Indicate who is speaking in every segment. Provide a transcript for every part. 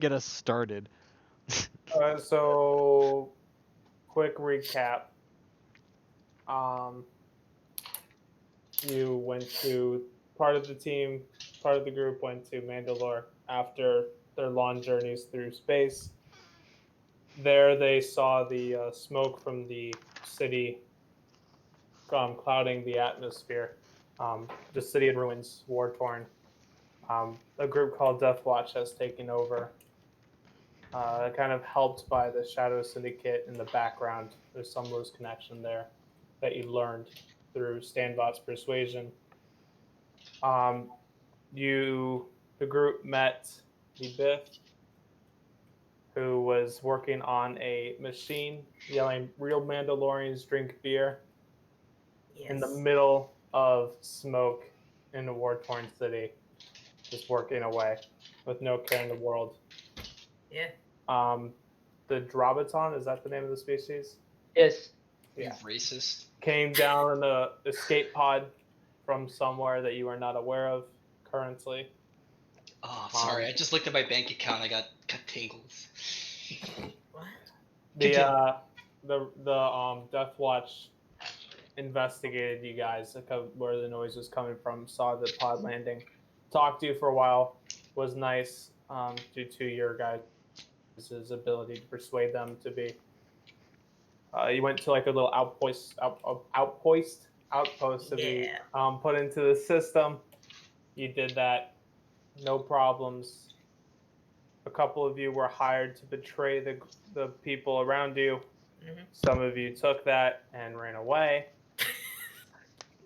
Speaker 1: get us started.
Speaker 2: So, quick recap. You went to part of the group went to Mandalore after their long journeys through space. There, they saw the smoke from the city clouding the atmosphere. The city in ruins, war torn. A group called Death Watch has taken over. Kind of helped by the Shadow Syndicate in the background. There's some loose connection there that you learned through Stanbot's persuasion. The group met the Biff, who was working on a machine, yelling, "Real Mandalorians drink beer,"
Speaker 3: Yes.
Speaker 2: in the middle of smoke in a war-torn city, just working away with no care in the world.
Speaker 3: Yeah.
Speaker 2: The Drobaton, is that the name of the species?
Speaker 4: Yes.
Speaker 2: Yeah.
Speaker 5: Racist.
Speaker 2: Came down in the escape pod from somewhere that you are not aware of currently.
Speaker 5: Oh, sorry. I just looked at my bank account. I got tingles.
Speaker 3: What?
Speaker 2: The Death Watch investigated you guys, where the noise was coming from, saw the pod landing, talked to you for a while, was nice due to your guys' ability to persuade them to be. You went to like a little outpost to be put into the system. You did that, no problems. A couple of you were hired to betray the people around you.
Speaker 3: Mm-hmm.
Speaker 2: Some of you took that and ran away.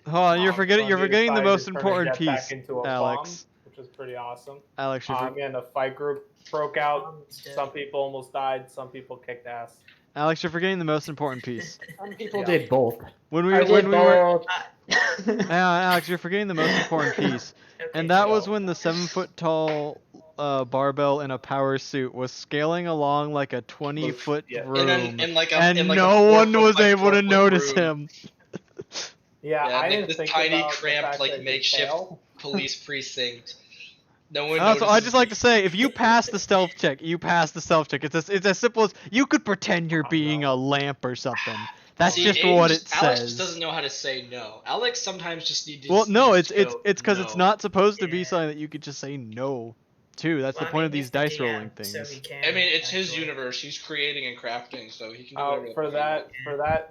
Speaker 1: Hold on, you're forgetting the most important
Speaker 2: back
Speaker 1: piece,
Speaker 2: into a
Speaker 1: Alex.
Speaker 2: bomb, which was pretty awesome.
Speaker 1: Alex,
Speaker 2: And a fight group broke out. Some people almost died. Some people kicked ass.
Speaker 1: Alex, you're forgetting the most important piece.
Speaker 4: Some people did both.
Speaker 1: When we were Alex, you're forgetting the most important piece, and that was when the 7-foot-tall barbell in a power suit was scaling along like a 20-foot room, and no one was able to notice him.
Speaker 2: Yeah, I didn't
Speaker 5: this
Speaker 2: think
Speaker 5: tiny,
Speaker 2: about
Speaker 5: cramped, like makeshift police precinct. No one.
Speaker 1: Also, I just like to say, if you pass the stealth check, you pass the stealth check. It's as simple as you could pretend you're being a lamp or something. That's just what it says.
Speaker 5: Alex just doesn't know how to say no. Alex sometimes just needs to.
Speaker 1: Well, no, it's because it's not supposed to be something that you could just say no to. That's the point of these dice rolling things.
Speaker 3: So
Speaker 5: I mean, it's his universe. He's creating and crafting, so he can do
Speaker 2: whatever.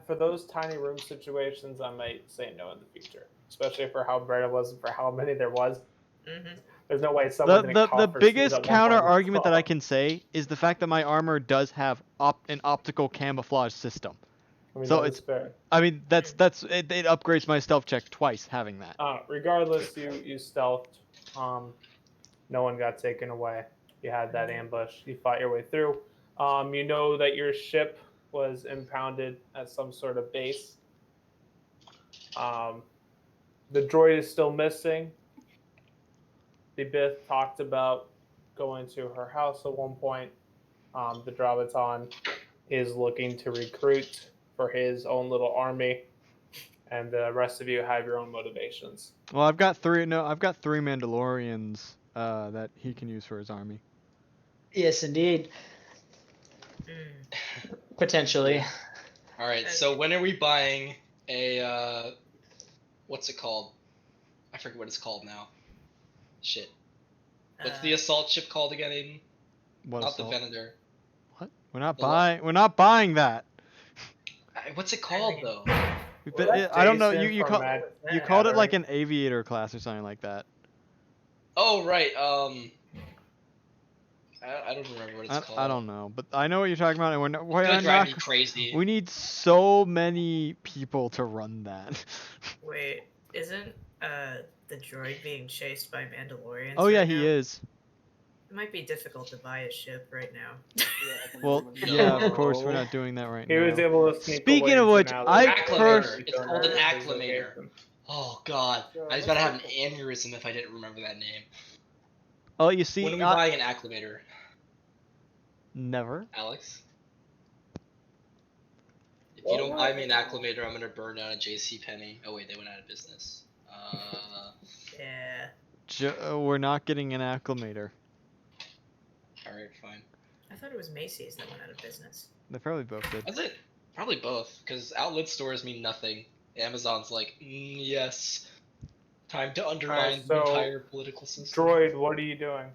Speaker 2: For those tiny room situations, I might say no in the future, especially for how bright it was and for how many there was.
Speaker 3: Mm-hmm.
Speaker 2: There's no way someone
Speaker 1: the biggest counter argument that I can say is the fact that my armor does have an optical camouflage system.
Speaker 2: I mean,
Speaker 1: so
Speaker 2: it's fair.
Speaker 1: I mean, it upgrades my stealth check twice having that.
Speaker 2: Regardless, you stealthed. No one got taken away. You had that ambush. You fought your way through. You know that your ship was impounded at some sort of base. The droid is still missing. The Bith talked about going to her house at one point. The Drobaton is looking to recruit for his own little army, and the rest of you have your own motivations.
Speaker 1: Well, I've got three Mandalorians that he can use for his army.
Speaker 4: Yes, indeed. Potentially.
Speaker 5: All right. So when are we buying a what's it called? I forget what it's called now. Shit. What's the assault ship called again, Aiden? Not assault? The Venator.
Speaker 1: What? We're not buying that.
Speaker 5: What's it called though?
Speaker 1: I don't know. You called it like an aviator class or something like that.
Speaker 5: Oh right. I don't remember what it's called.
Speaker 1: I don't know, but I know what you're talking about, and we're
Speaker 5: not drive me crazy.
Speaker 1: We need so many people to run that.
Speaker 3: Wait, isn't the droid being chased by Mandalorians?
Speaker 1: Oh yeah, he is.
Speaker 3: It might be difficult to buy a ship right now.
Speaker 1: Well, yeah, of course we're not doing that right now.
Speaker 2: He was able to sneak away.
Speaker 1: Speaking of which,
Speaker 5: it's called an acclimator. Oh god, I was about to have an aneurysm if I didn't remember that name.
Speaker 1: Oh, you see,
Speaker 5: when are we buying an acclimator?
Speaker 1: Never.
Speaker 5: Alex? If you don't buy me an acclimator, I'm gonna burn down a JCPenney. Oh wait, they went out of business.
Speaker 3: Yeah.
Speaker 1: We're not getting an acclimator.
Speaker 5: All right, fine.
Speaker 3: I thought it was Macy's that went out of business.
Speaker 1: They probably both did.
Speaker 5: Was it? Probably both, because outlet stores mean nothing. Amazon's like, yes, time to undermine the
Speaker 2: so,
Speaker 5: entire political system.
Speaker 2: Droid, what are you doing?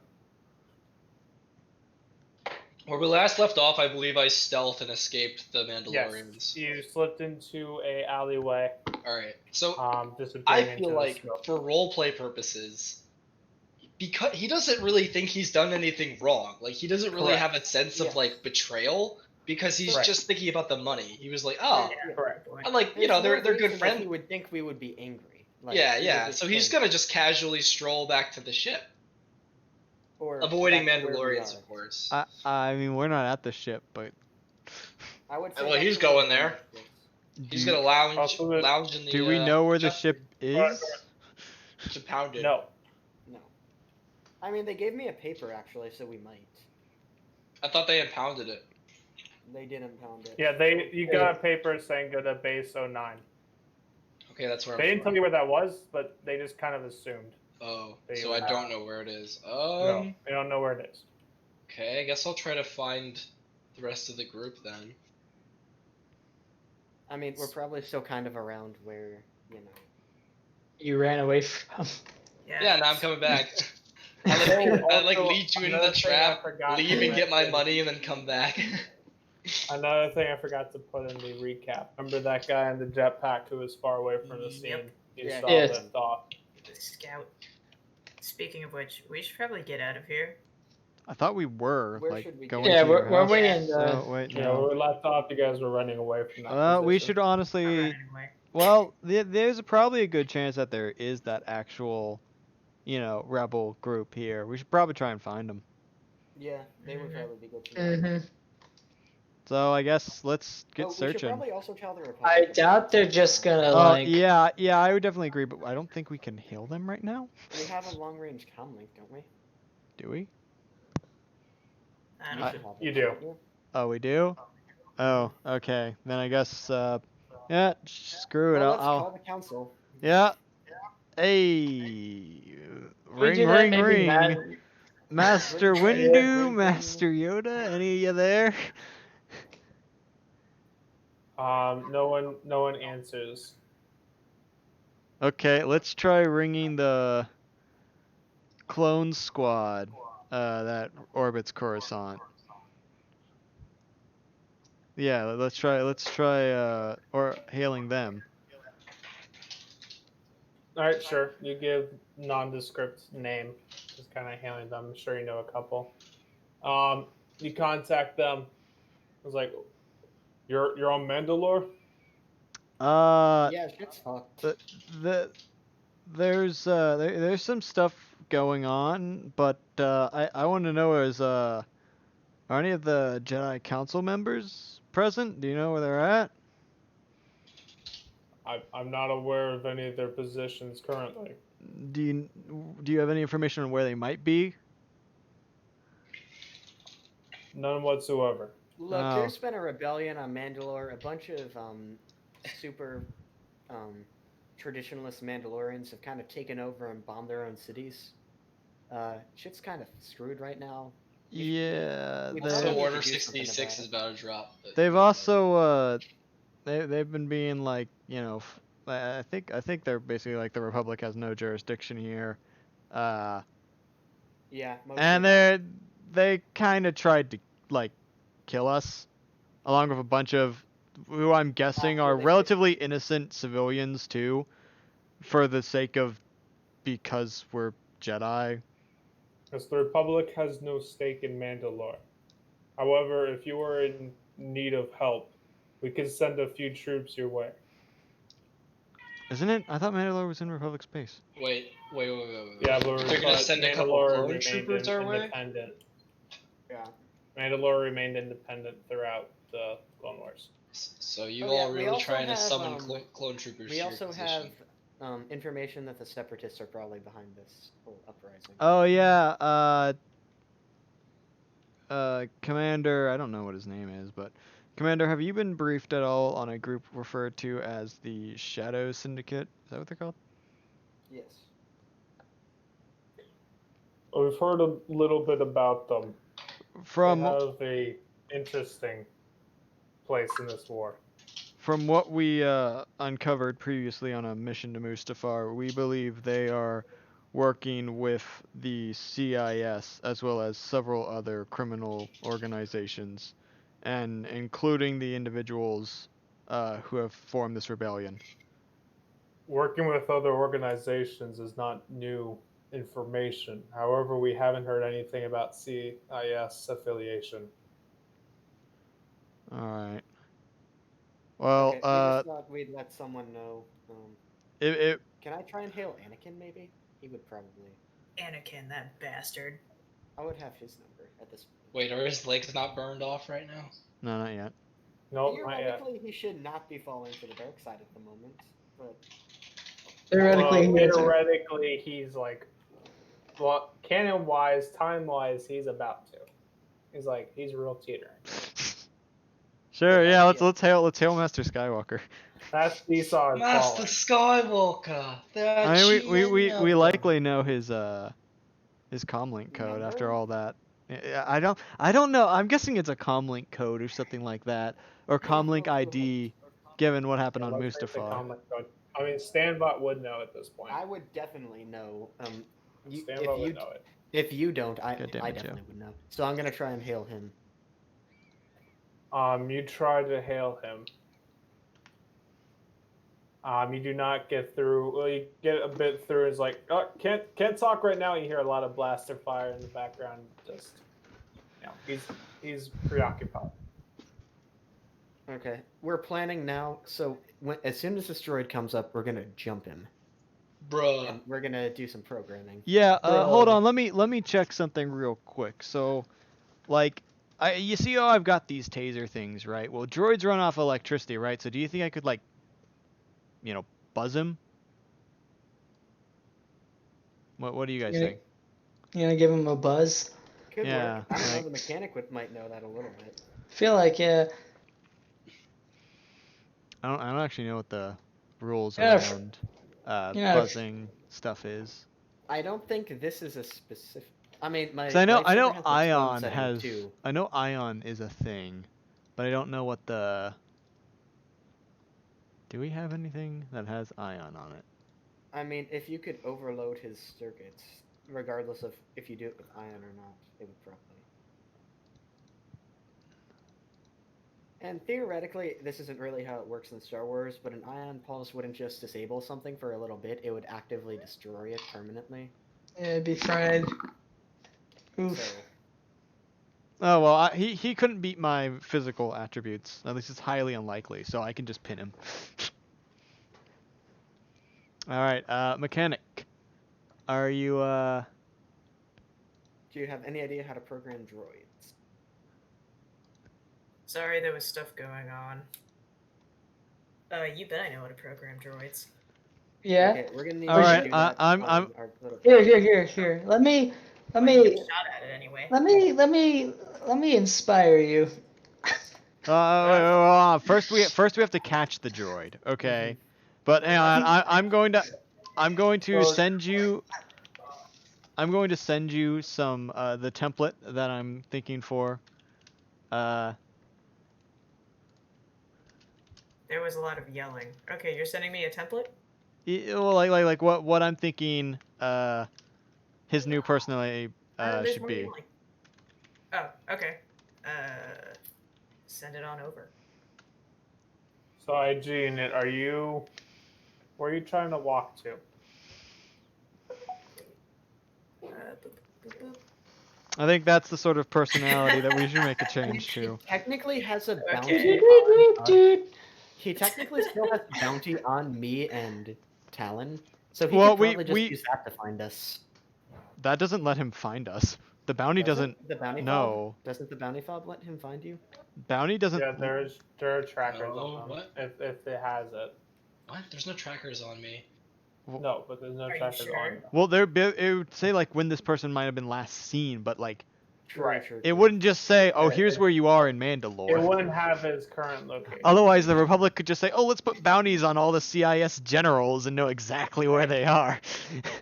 Speaker 5: Where we last left off, I believe I stealth and escaped the Mandalorians.
Speaker 2: Yes, you slipped into a alleyway.
Speaker 5: Alright, so
Speaker 2: Disappearing
Speaker 5: I
Speaker 2: into
Speaker 5: feel
Speaker 2: the
Speaker 5: like,
Speaker 2: smoke.
Speaker 5: for roleplay purposes, because he doesn't really think he's done anything wrong. Like, he doesn't really
Speaker 2: Correct.
Speaker 5: have a sense of, like, betrayal, because he's
Speaker 2: Right.
Speaker 5: just thinking about the money. He was like, oh,
Speaker 3: Yeah,
Speaker 2: correct.
Speaker 3: boy.
Speaker 5: and like, you
Speaker 6: There's
Speaker 5: know,
Speaker 6: no
Speaker 5: they're good
Speaker 6: reason that
Speaker 5: friends.
Speaker 6: He would think we would be angry. Like,
Speaker 5: Yeah,
Speaker 6: we
Speaker 5: yeah.
Speaker 6: would
Speaker 5: So
Speaker 6: just
Speaker 5: he's
Speaker 6: think-
Speaker 5: gonna just casually stroll back to the ship,
Speaker 6: or
Speaker 5: avoiding
Speaker 6: back to where we
Speaker 5: Mandalorians,
Speaker 6: are.
Speaker 5: of course.
Speaker 1: I mean, we're not at the ship, but
Speaker 6: I would say
Speaker 5: Well,
Speaker 6: back
Speaker 5: he's
Speaker 6: to where
Speaker 5: going
Speaker 6: we are,
Speaker 5: there.
Speaker 6: yes.
Speaker 5: He's
Speaker 1: do,
Speaker 5: gonna lounge
Speaker 2: Also,
Speaker 5: in the.
Speaker 1: do we know where the
Speaker 5: jet
Speaker 1: ship is?
Speaker 5: to pound it.
Speaker 2: No.
Speaker 6: No. I mean, they gave me a paper actually, so we might.
Speaker 5: I thought they impounded it.
Speaker 6: They did impound it.
Speaker 2: Yeah, you got a paper saying go to base 09.
Speaker 5: Okay, that's where
Speaker 2: They
Speaker 5: I'm
Speaker 2: didn't tell you where that was, but they just kind of assumed.
Speaker 5: Oh,
Speaker 2: They
Speaker 5: so
Speaker 2: were
Speaker 5: I
Speaker 2: not.
Speaker 5: don't know where it is.
Speaker 2: No, they don't know where it is.
Speaker 5: Okay, I guess I'll try to find the rest of the group then.
Speaker 6: I mean, we're probably still kind of around where, you know.
Speaker 4: You ran away from.
Speaker 5: Yeah, now I'm coming back.
Speaker 2: Oh,
Speaker 5: I like
Speaker 2: also,
Speaker 5: lead you into
Speaker 2: another
Speaker 5: the
Speaker 2: thing I
Speaker 5: trap,
Speaker 2: forgot to
Speaker 5: leave and get my
Speaker 2: mention-
Speaker 5: money, and then come back.
Speaker 2: Another thing I forgot to put in the recap. Remember that guy in the jetpack who was far away from the scene?
Speaker 3: Yep.
Speaker 2: You
Speaker 6: Yeah.
Speaker 2: saw
Speaker 4: Yes.
Speaker 2: lift off.
Speaker 3: The scout. Speaking of which, we should probably get out of here.
Speaker 1: I thought we were
Speaker 6: Where
Speaker 1: like
Speaker 6: should we
Speaker 1: going
Speaker 6: go?
Speaker 1: to
Speaker 4: Yeah,
Speaker 1: your
Speaker 4: we're
Speaker 1: house.
Speaker 4: way in the.
Speaker 1: Oh wait,
Speaker 2: Yeah,
Speaker 1: no.
Speaker 2: when we left off, you guys were running away from that.
Speaker 1: We
Speaker 2: position.
Speaker 1: should honestly.
Speaker 3: Alright, anyway.
Speaker 1: Well, there's probably a good chance that there is that actual, rebel group here. We should probably try and find them.
Speaker 6: Yeah, they would
Speaker 3: Mhm.
Speaker 6: probably be good to know.
Speaker 1: So I guess let's get
Speaker 6: We should
Speaker 1: searching.
Speaker 6: probably also tell the Republic.
Speaker 4: I doubt they're just gonna
Speaker 1: Oh
Speaker 4: like.
Speaker 1: yeah, I would definitely agree, but I don't think we can hail them right now.
Speaker 6: We have a long-range comm link, don't we?
Speaker 1: Do we?
Speaker 3: I
Speaker 6: You
Speaker 3: don't
Speaker 6: should
Speaker 3: know.
Speaker 6: have it,
Speaker 2: You do.
Speaker 6: don't you?
Speaker 1: Oh, we do. Oh, okay. Then I guess. Yeah. Screw it.
Speaker 6: Well, let's
Speaker 1: I'll.
Speaker 6: call the council.
Speaker 1: Yeah. Hey.
Speaker 4: We
Speaker 1: Ring,
Speaker 4: do that,
Speaker 1: ring,
Speaker 4: maybe
Speaker 1: ring.
Speaker 4: Matt-
Speaker 1: Master
Speaker 6: Ring, ring,
Speaker 1: Windu,
Speaker 6: ring,
Speaker 1: Master Yoda, any of you there?
Speaker 2: No one answers.
Speaker 1: Okay, let's try ringing the clone squad that orbits Coruscant. Yeah, let's try or hailing them.
Speaker 2: All right, sure. You give nondescript name, just kind of hailing them. I'm sure you know a couple. You contact them. I was like, "You're on Mandalore."
Speaker 6: Yeah, shit's fucked.
Speaker 1: There's some stuff going on, but I want to know are any of the Jedi Council members present? Do you know where they're at?
Speaker 2: I'm not aware of any of their positions currently.
Speaker 1: Do you have any information on where they might be?
Speaker 2: None whatsoever.
Speaker 6: Look,
Speaker 1: Oh.
Speaker 6: there's been a rebellion on Mandalore. A bunch of super traditionalist Mandalorians have kind of taken over and bombed their own cities. Shit's kind of screwed right now.
Speaker 1: Yeah,
Speaker 6: we
Speaker 1: they-
Speaker 6: probably
Speaker 5: So
Speaker 6: need to
Speaker 5: Order
Speaker 6: do something
Speaker 5: 66
Speaker 6: about
Speaker 5: is
Speaker 6: it.
Speaker 5: about to drop. But
Speaker 1: they've also they've been being like, I think they're basically like the Republic has no jurisdiction here.
Speaker 6: Yeah, mostly
Speaker 1: And
Speaker 6: that.
Speaker 1: they kind of tried to like kill us, along with a bunch of who I'm guessing
Speaker 6: After
Speaker 1: are
Speaker 6: they-
Speaker 1: relatively innocent civilians too, for the sake of because we're Jedi.
Speaker 2: Because the Republic has no stake in Mandalore. However, if you are in need of help, we can send a few troops your way.
Speaker 1: Isn't it? I thought Mandalore was in Republic space.
Speaker 5: wait.
Speaker 2: Yeah, but
Speaker 5: They're gonna
Speaker 2: but
Speaker 5: send a couple
Speaker 2: Mandalore
Speaker 5: clone
Speaker 2: remained
Speaker 5: troopers our way?
Speaker 2: independent.
Speaker 6: Yeah.
Speaker 2: Mandalore remained independent throughout the Clone Wars.
Speaker 5: So you
Speaker 6: Oh, yeah,
Speaker 5: all
Speaker 6: we
Speaker 5: really
Speaker 6: also
Speaker 5: trying to
Speaker 6: have,
Speaker 5: summon clone troopers?
Speaker 6: We
Speaker 5: to your
Speaker 6: also
Speaker 5: position.
Speaker 6: have information that the Separatists are probably behind this whole uprising.
Speaker 1: Oh yeah, Commander, I don't know what his name is, but Commander, have you been briefed at all on a group referred to as the Shadow Syndicate? Is that what they're called?
Speaker 6: Yes.
Speaker 2: We've heard a little bit about them.
Speaker 1: From
Speaker 2: have a interesting place in this war.
Speaker 1: From what we uncovered previously on a mission to Mustafar, we believe they are working with the CIS as well as several other criminal organizations, and including the individuals who have formed this rebellion.
Speaker 2: Working with other organizations is not new information. However, we haven't heard anything about CIS affiliation.
Speaker 1: All right. Well,
Speaker 6: Okay, we just thought we'd let someone know.
Speaker 1: it
Speaker 6: Can I try and hail Anakin? Maybe he would probably.
Speaker 3: Anakin, that bastard.
Speaker 6: I would have his number at this point.
Speaker 5: Wait, are his legs not burned off right now?
Speaker 1: no, not yet.
Speaker 2: Nope, not yet.
Speaker 6: Theoretically, he should not be falling to the dark side at the moment, but
Speaker 4: Theoretically,
Speaker 2: Well,
Speaker 4: he is.
Speaker 2: theoretically, he's like, well, canon-wise, time-wise, he's about to. He's real teetering.
Speaker 1: Sure,
Speaker 6: Okay,
Speaker 1: yeah.
Speaker 6: yeah.
Speaker 1: Let's hail Master Skywalker.
Speaker 2: That's Esau's
Speaker 5: Master
Speaker 2: fault.
Speaker 5: Skywalker.
Speaker 1: I mean, we likely know his comlink code after
Speaker 6: Number?
Speaker 1: all that. I don't know. I'm guessing it's a comlink code or something like that, or
Speaker 6: I have no
Speaker 1: comlink
Speaker 6: clue.
Speaker 1: ID, given what happened on
Speaker 2: Let's take the
Speaker 1: Mustafar.
Speaker 2: comment code. I mean, Stanbot would know at this point.
Speaker 6: I would definitely know.
Speaker 2: Stanbot would know it.
Speaker 6: If you don't, I
Speaker 1: God damn it, Joe.
Speaker 6: definitely would know. So I'm gonna try and hail him.
Speaker 2: You try to hail him. You do not get through. Well, you get a bit through. It's like, oh, can't talk right now. You hear a lot of blaster fire in the background. Just, he's preoccupied.
Speaker 6: Okay, we're planning now. So as soon as this droid comes up, we're gonna jump him,
Speaker 5: Bruh.
Speaker 6: and we're gonna do some programming.
Speaker 1: Yeah.
Speaker 2: Bro.
Speaker 1: Hold on. Let me check something real quick. So, like, you see how I've got these taser things, right? Well, droids run off electricity, right? So do you think I could, like, buzz him? What do you guys think?
Speaker 4: You gonna give him a buzz?
Speaker 6: Could
Speaker 1: Yeah,
Speaker 6: work. I don't know.
Speaker 1: like-
Speaker 6: The mechanic might know that a little bit.
Speaker 4: Feel like, yeah.
Speaker 1: I don't actually know what the rules
Speaker 4: Yeah,
Speaker 1: around
Speaker 4: yeah,
Speaker 1: buzzing stuff is.
Speaker 6: I don't think this is a specific. I mean, my.
Speaker 1: 'Cause I know
Speaker 6: lightsaber has the tone
Speaker 1: Ion
Speaker 6: setting
Speaker 1: has.
Speaker 6: too.
Speaker 1: I know Ion is a thing, but I don't know what the. Do we have anything that has Ion on it?
Speaker 6: I mean, if you could overload his circuits, regardless of if you do it with ion or not, it would probably. And theoretically, this isn't really how it works in Star Wars, but an ion pulse wouldn't just disable something for a little bit, it would actively destroy it permanently.
Speaker 4: Yeah, it'd be fried. Oof.
Speaker 6: So,
Speaker 1: Oh well, he couldn't beat my physical attributes. At least it's highly unlikely, so I can just pin him. All right, mechanic. Are you
Speaker 6: do you have any idea how to program droids?
Speaker 3: Sorry, there was stuff going on. You bet I know how to program droids.
Speaker 4: Yeah.
Speaker 6: Okay, we're gonna need
Speaker 1: All
Speaker 6: to
Speaker 1: right,
Speaker 6: do that
Speaker 1: I'm-
Speaker 6: on our little-
Speaker 4: Here. Let me
Speaker 3: Well, you get a shot at it anyway.
Speaker 4: let me inspire you.
Speaker 1: first we have to catch the droid, okay? But hang on, I'm going to send you. I'm going to send you some the template that I'm thinking for.
Speaker 3: There was a lot of yelling. Okay, you're sending me a template?
Speaker 1: Well, like what I'm thinking. His new personality
Speaker 3: There's
Speaker 1: should
Speaker 3: more
Speaker 1: be.
Speaker 3: yelling. Oh, okay. Send it on over.
Speaker 2: So, IG unit, where are you trying to walk to?
Speaker 3: Boop, boop, boop.
Speaker 1: I think that's the sort of personality that we should make a change
Speaker 6: He
Speaker 1: to.
Speaker 6: technically has a
Speaker 3: Okay.
Speaker 6: bounty. On, he technically still has a bounty on me and Talon, so he
Speaker 1: Well,
Speaker 6: could probably just
Speaker 1: we-
Speaker 6: use that to find us.
Speaker 1: That doesn't let him find us. The bounty doesn't.
Speaker 6: The bounty
Speaker 1: No.
Speaker 6: fob? Doesn't the bounty fob let him find you?
Speaker 1: Bounty doesn't.
Speaker 2: Yeah, there are trackers
Speaker 5: No,
Speaker 2: on them.
Speaker 5: what?
Speaker 2: If it has it.
Speaker 5: What? There's no trackers on me.
Speaker 2: No, but there's no
Speaker 3: Are you
Speaker 2: trackers
Speaker 3: sure?
Speaker 2: on you.
Speaker 1: Well, it would say like when this person might have been last seen, but like
Speaker 2: Right.
Speaker 1: It wouldn't just say, "Oh,
Speaker 2: Yeah,
Speaker 1: here's where you are in
Speaker 2: It
Speaker 1: Mandalore."
Speaker 2: wouldn't have his current location.
Speaker 1: Otherwise, the Republic could just say, "Oh, let's put bounties on all the CIS generals and know exactly where they are."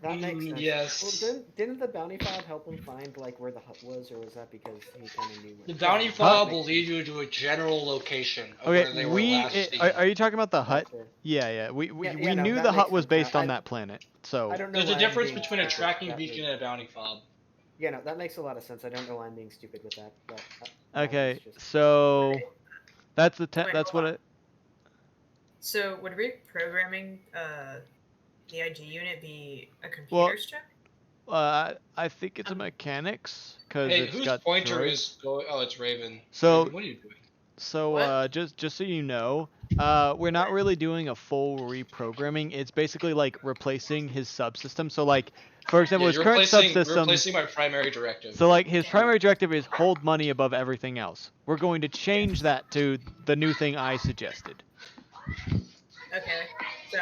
Speaker 6: That makes sense.
Speaker 5: Yes.
Speaker 6: Well, didn't the bounty fob help him find like where the hut was, or was that because he kind of knew?
Speaker 5: The
Speaker 6: Where...
Speaker 5: bounty
Speaker 6: Yeah,
Speaker 5: fob
Speaker 6: that
Speaker 5: will
Speaker 6: makes
Speaker 5: lead you to a general location of
Speaker 1: Okay,
Speaker 5: where they were last seen.
Speaker 1: are you talking about the hut?
Speaker 6: Gotcha.
Speaker 1: Yeah. We
Speaker 6: Yeah, no,
Speaker 1: knew
Speaker 6: that
Speaker 1: the
Speaker 6: makes
Speaker 1: hut was
Speaker 6: sense now.
Speaker 1: based on that planet. So
Speaker 6: I don't know
Speaker 5: There's a
Speaker 6: why I'm
Speaker 5: difference
Speaker 6: being
Speaker 5: between a
Speaker 6: stupid.
Speaker 5: tracking
Speaker 6: That
Speaker 5: beacon
Speaker 6: was-
Speaker 5: and a bounty fob.
Speaker 6: Yeah, no, that makes a lot of sense. I don't know why I'm being stupid with that. But,
Speaker 1: okay,
Speaker 6: it's just...
Speaker 1: so that's the
Speaker 3: Wait,
Speaker 1: that's
Speaker 3: hold
Speaker 1: what
Speaker 3: on.
Speaker 1: it.
Speaker 3: So would reprogramming the IG unit be a
Speaker 1: Well,
Speaker 3: computer's check?
Speaker 1: I think it's a mechanics because
Speaker 5: Hey,
Speaker 1: it's
Speaker 5: whose
Speaker 1: got
Speaker 5: pointer
Speaker 1: droids.
Speaker 5: is going? Oh, it's Raven.
Speaker 1: So-
Speaker 5: Raven, what are you doing?
Speaker 1: So
Speaker 3: What?
Speaker 1: just so you know, we're not really doing a full reprogramming. It's basically like replacing his subsystem. So like, for example,
Speaker 5: Yeah,
Speaker 1: his
Speaker 5: you're
Speaker 1: current
Speaker 5: replacing,
Speaker 1: subsystem.
Speaker 5: replacing my primary directive.
Speaker 1: So like his primary directive is hold money above everything else. We're going to change that to the new thing I suggested.
Speaker 3: Okay. So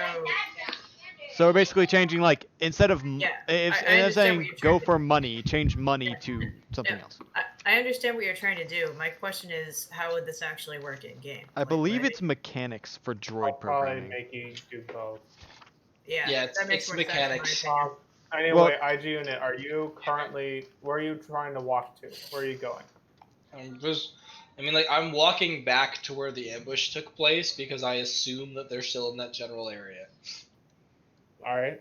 Speaker 1: So we're basically changing like instead of
Speaker 3: Yeah,
Speaker 1: if
Speaker 3: I
Speaker 1: instead of
Speaker 3: understand
Speaker 1: saying
Speaker 3: what you're
Speaker 1: go
Speaker 3: trying to
Speaker 1: for
Speaker 3: do.
Speaker 1: money, change money
Speaker 3: Yeah.
Speaker 1: to something
Speaker 3: Yeah.
Speaker 1: else.
Speaker 3: I understand what you're trying to do. My question is, how would this actually work in game?
Speaker 1: I
Speaker 3: Like,
Speaker 1: believe
Speaker 3: would
Speaker 1: it's mechanics for
Speaker 2: I'll
Speaker 1: droid
Speaker 2: probably
Speaker 1: programming.
Speaker 2: make you do both.
Speaker 3: Yeah,
Speaker 5: Yeah, it's-
Speaker 3: that makes
Speaker 5: it's
Speaker 3: more
Speaker 5: mechanics.
Speaker 3: sense in my opinion.
Speaker 2: Anyway, IG unit, are you currently? Where are you trying to walk to? Where are you going?
Speaker 5: I'm walking back to where the ambush took place because I assume that they're still in that general area.
Speaker 2: All right.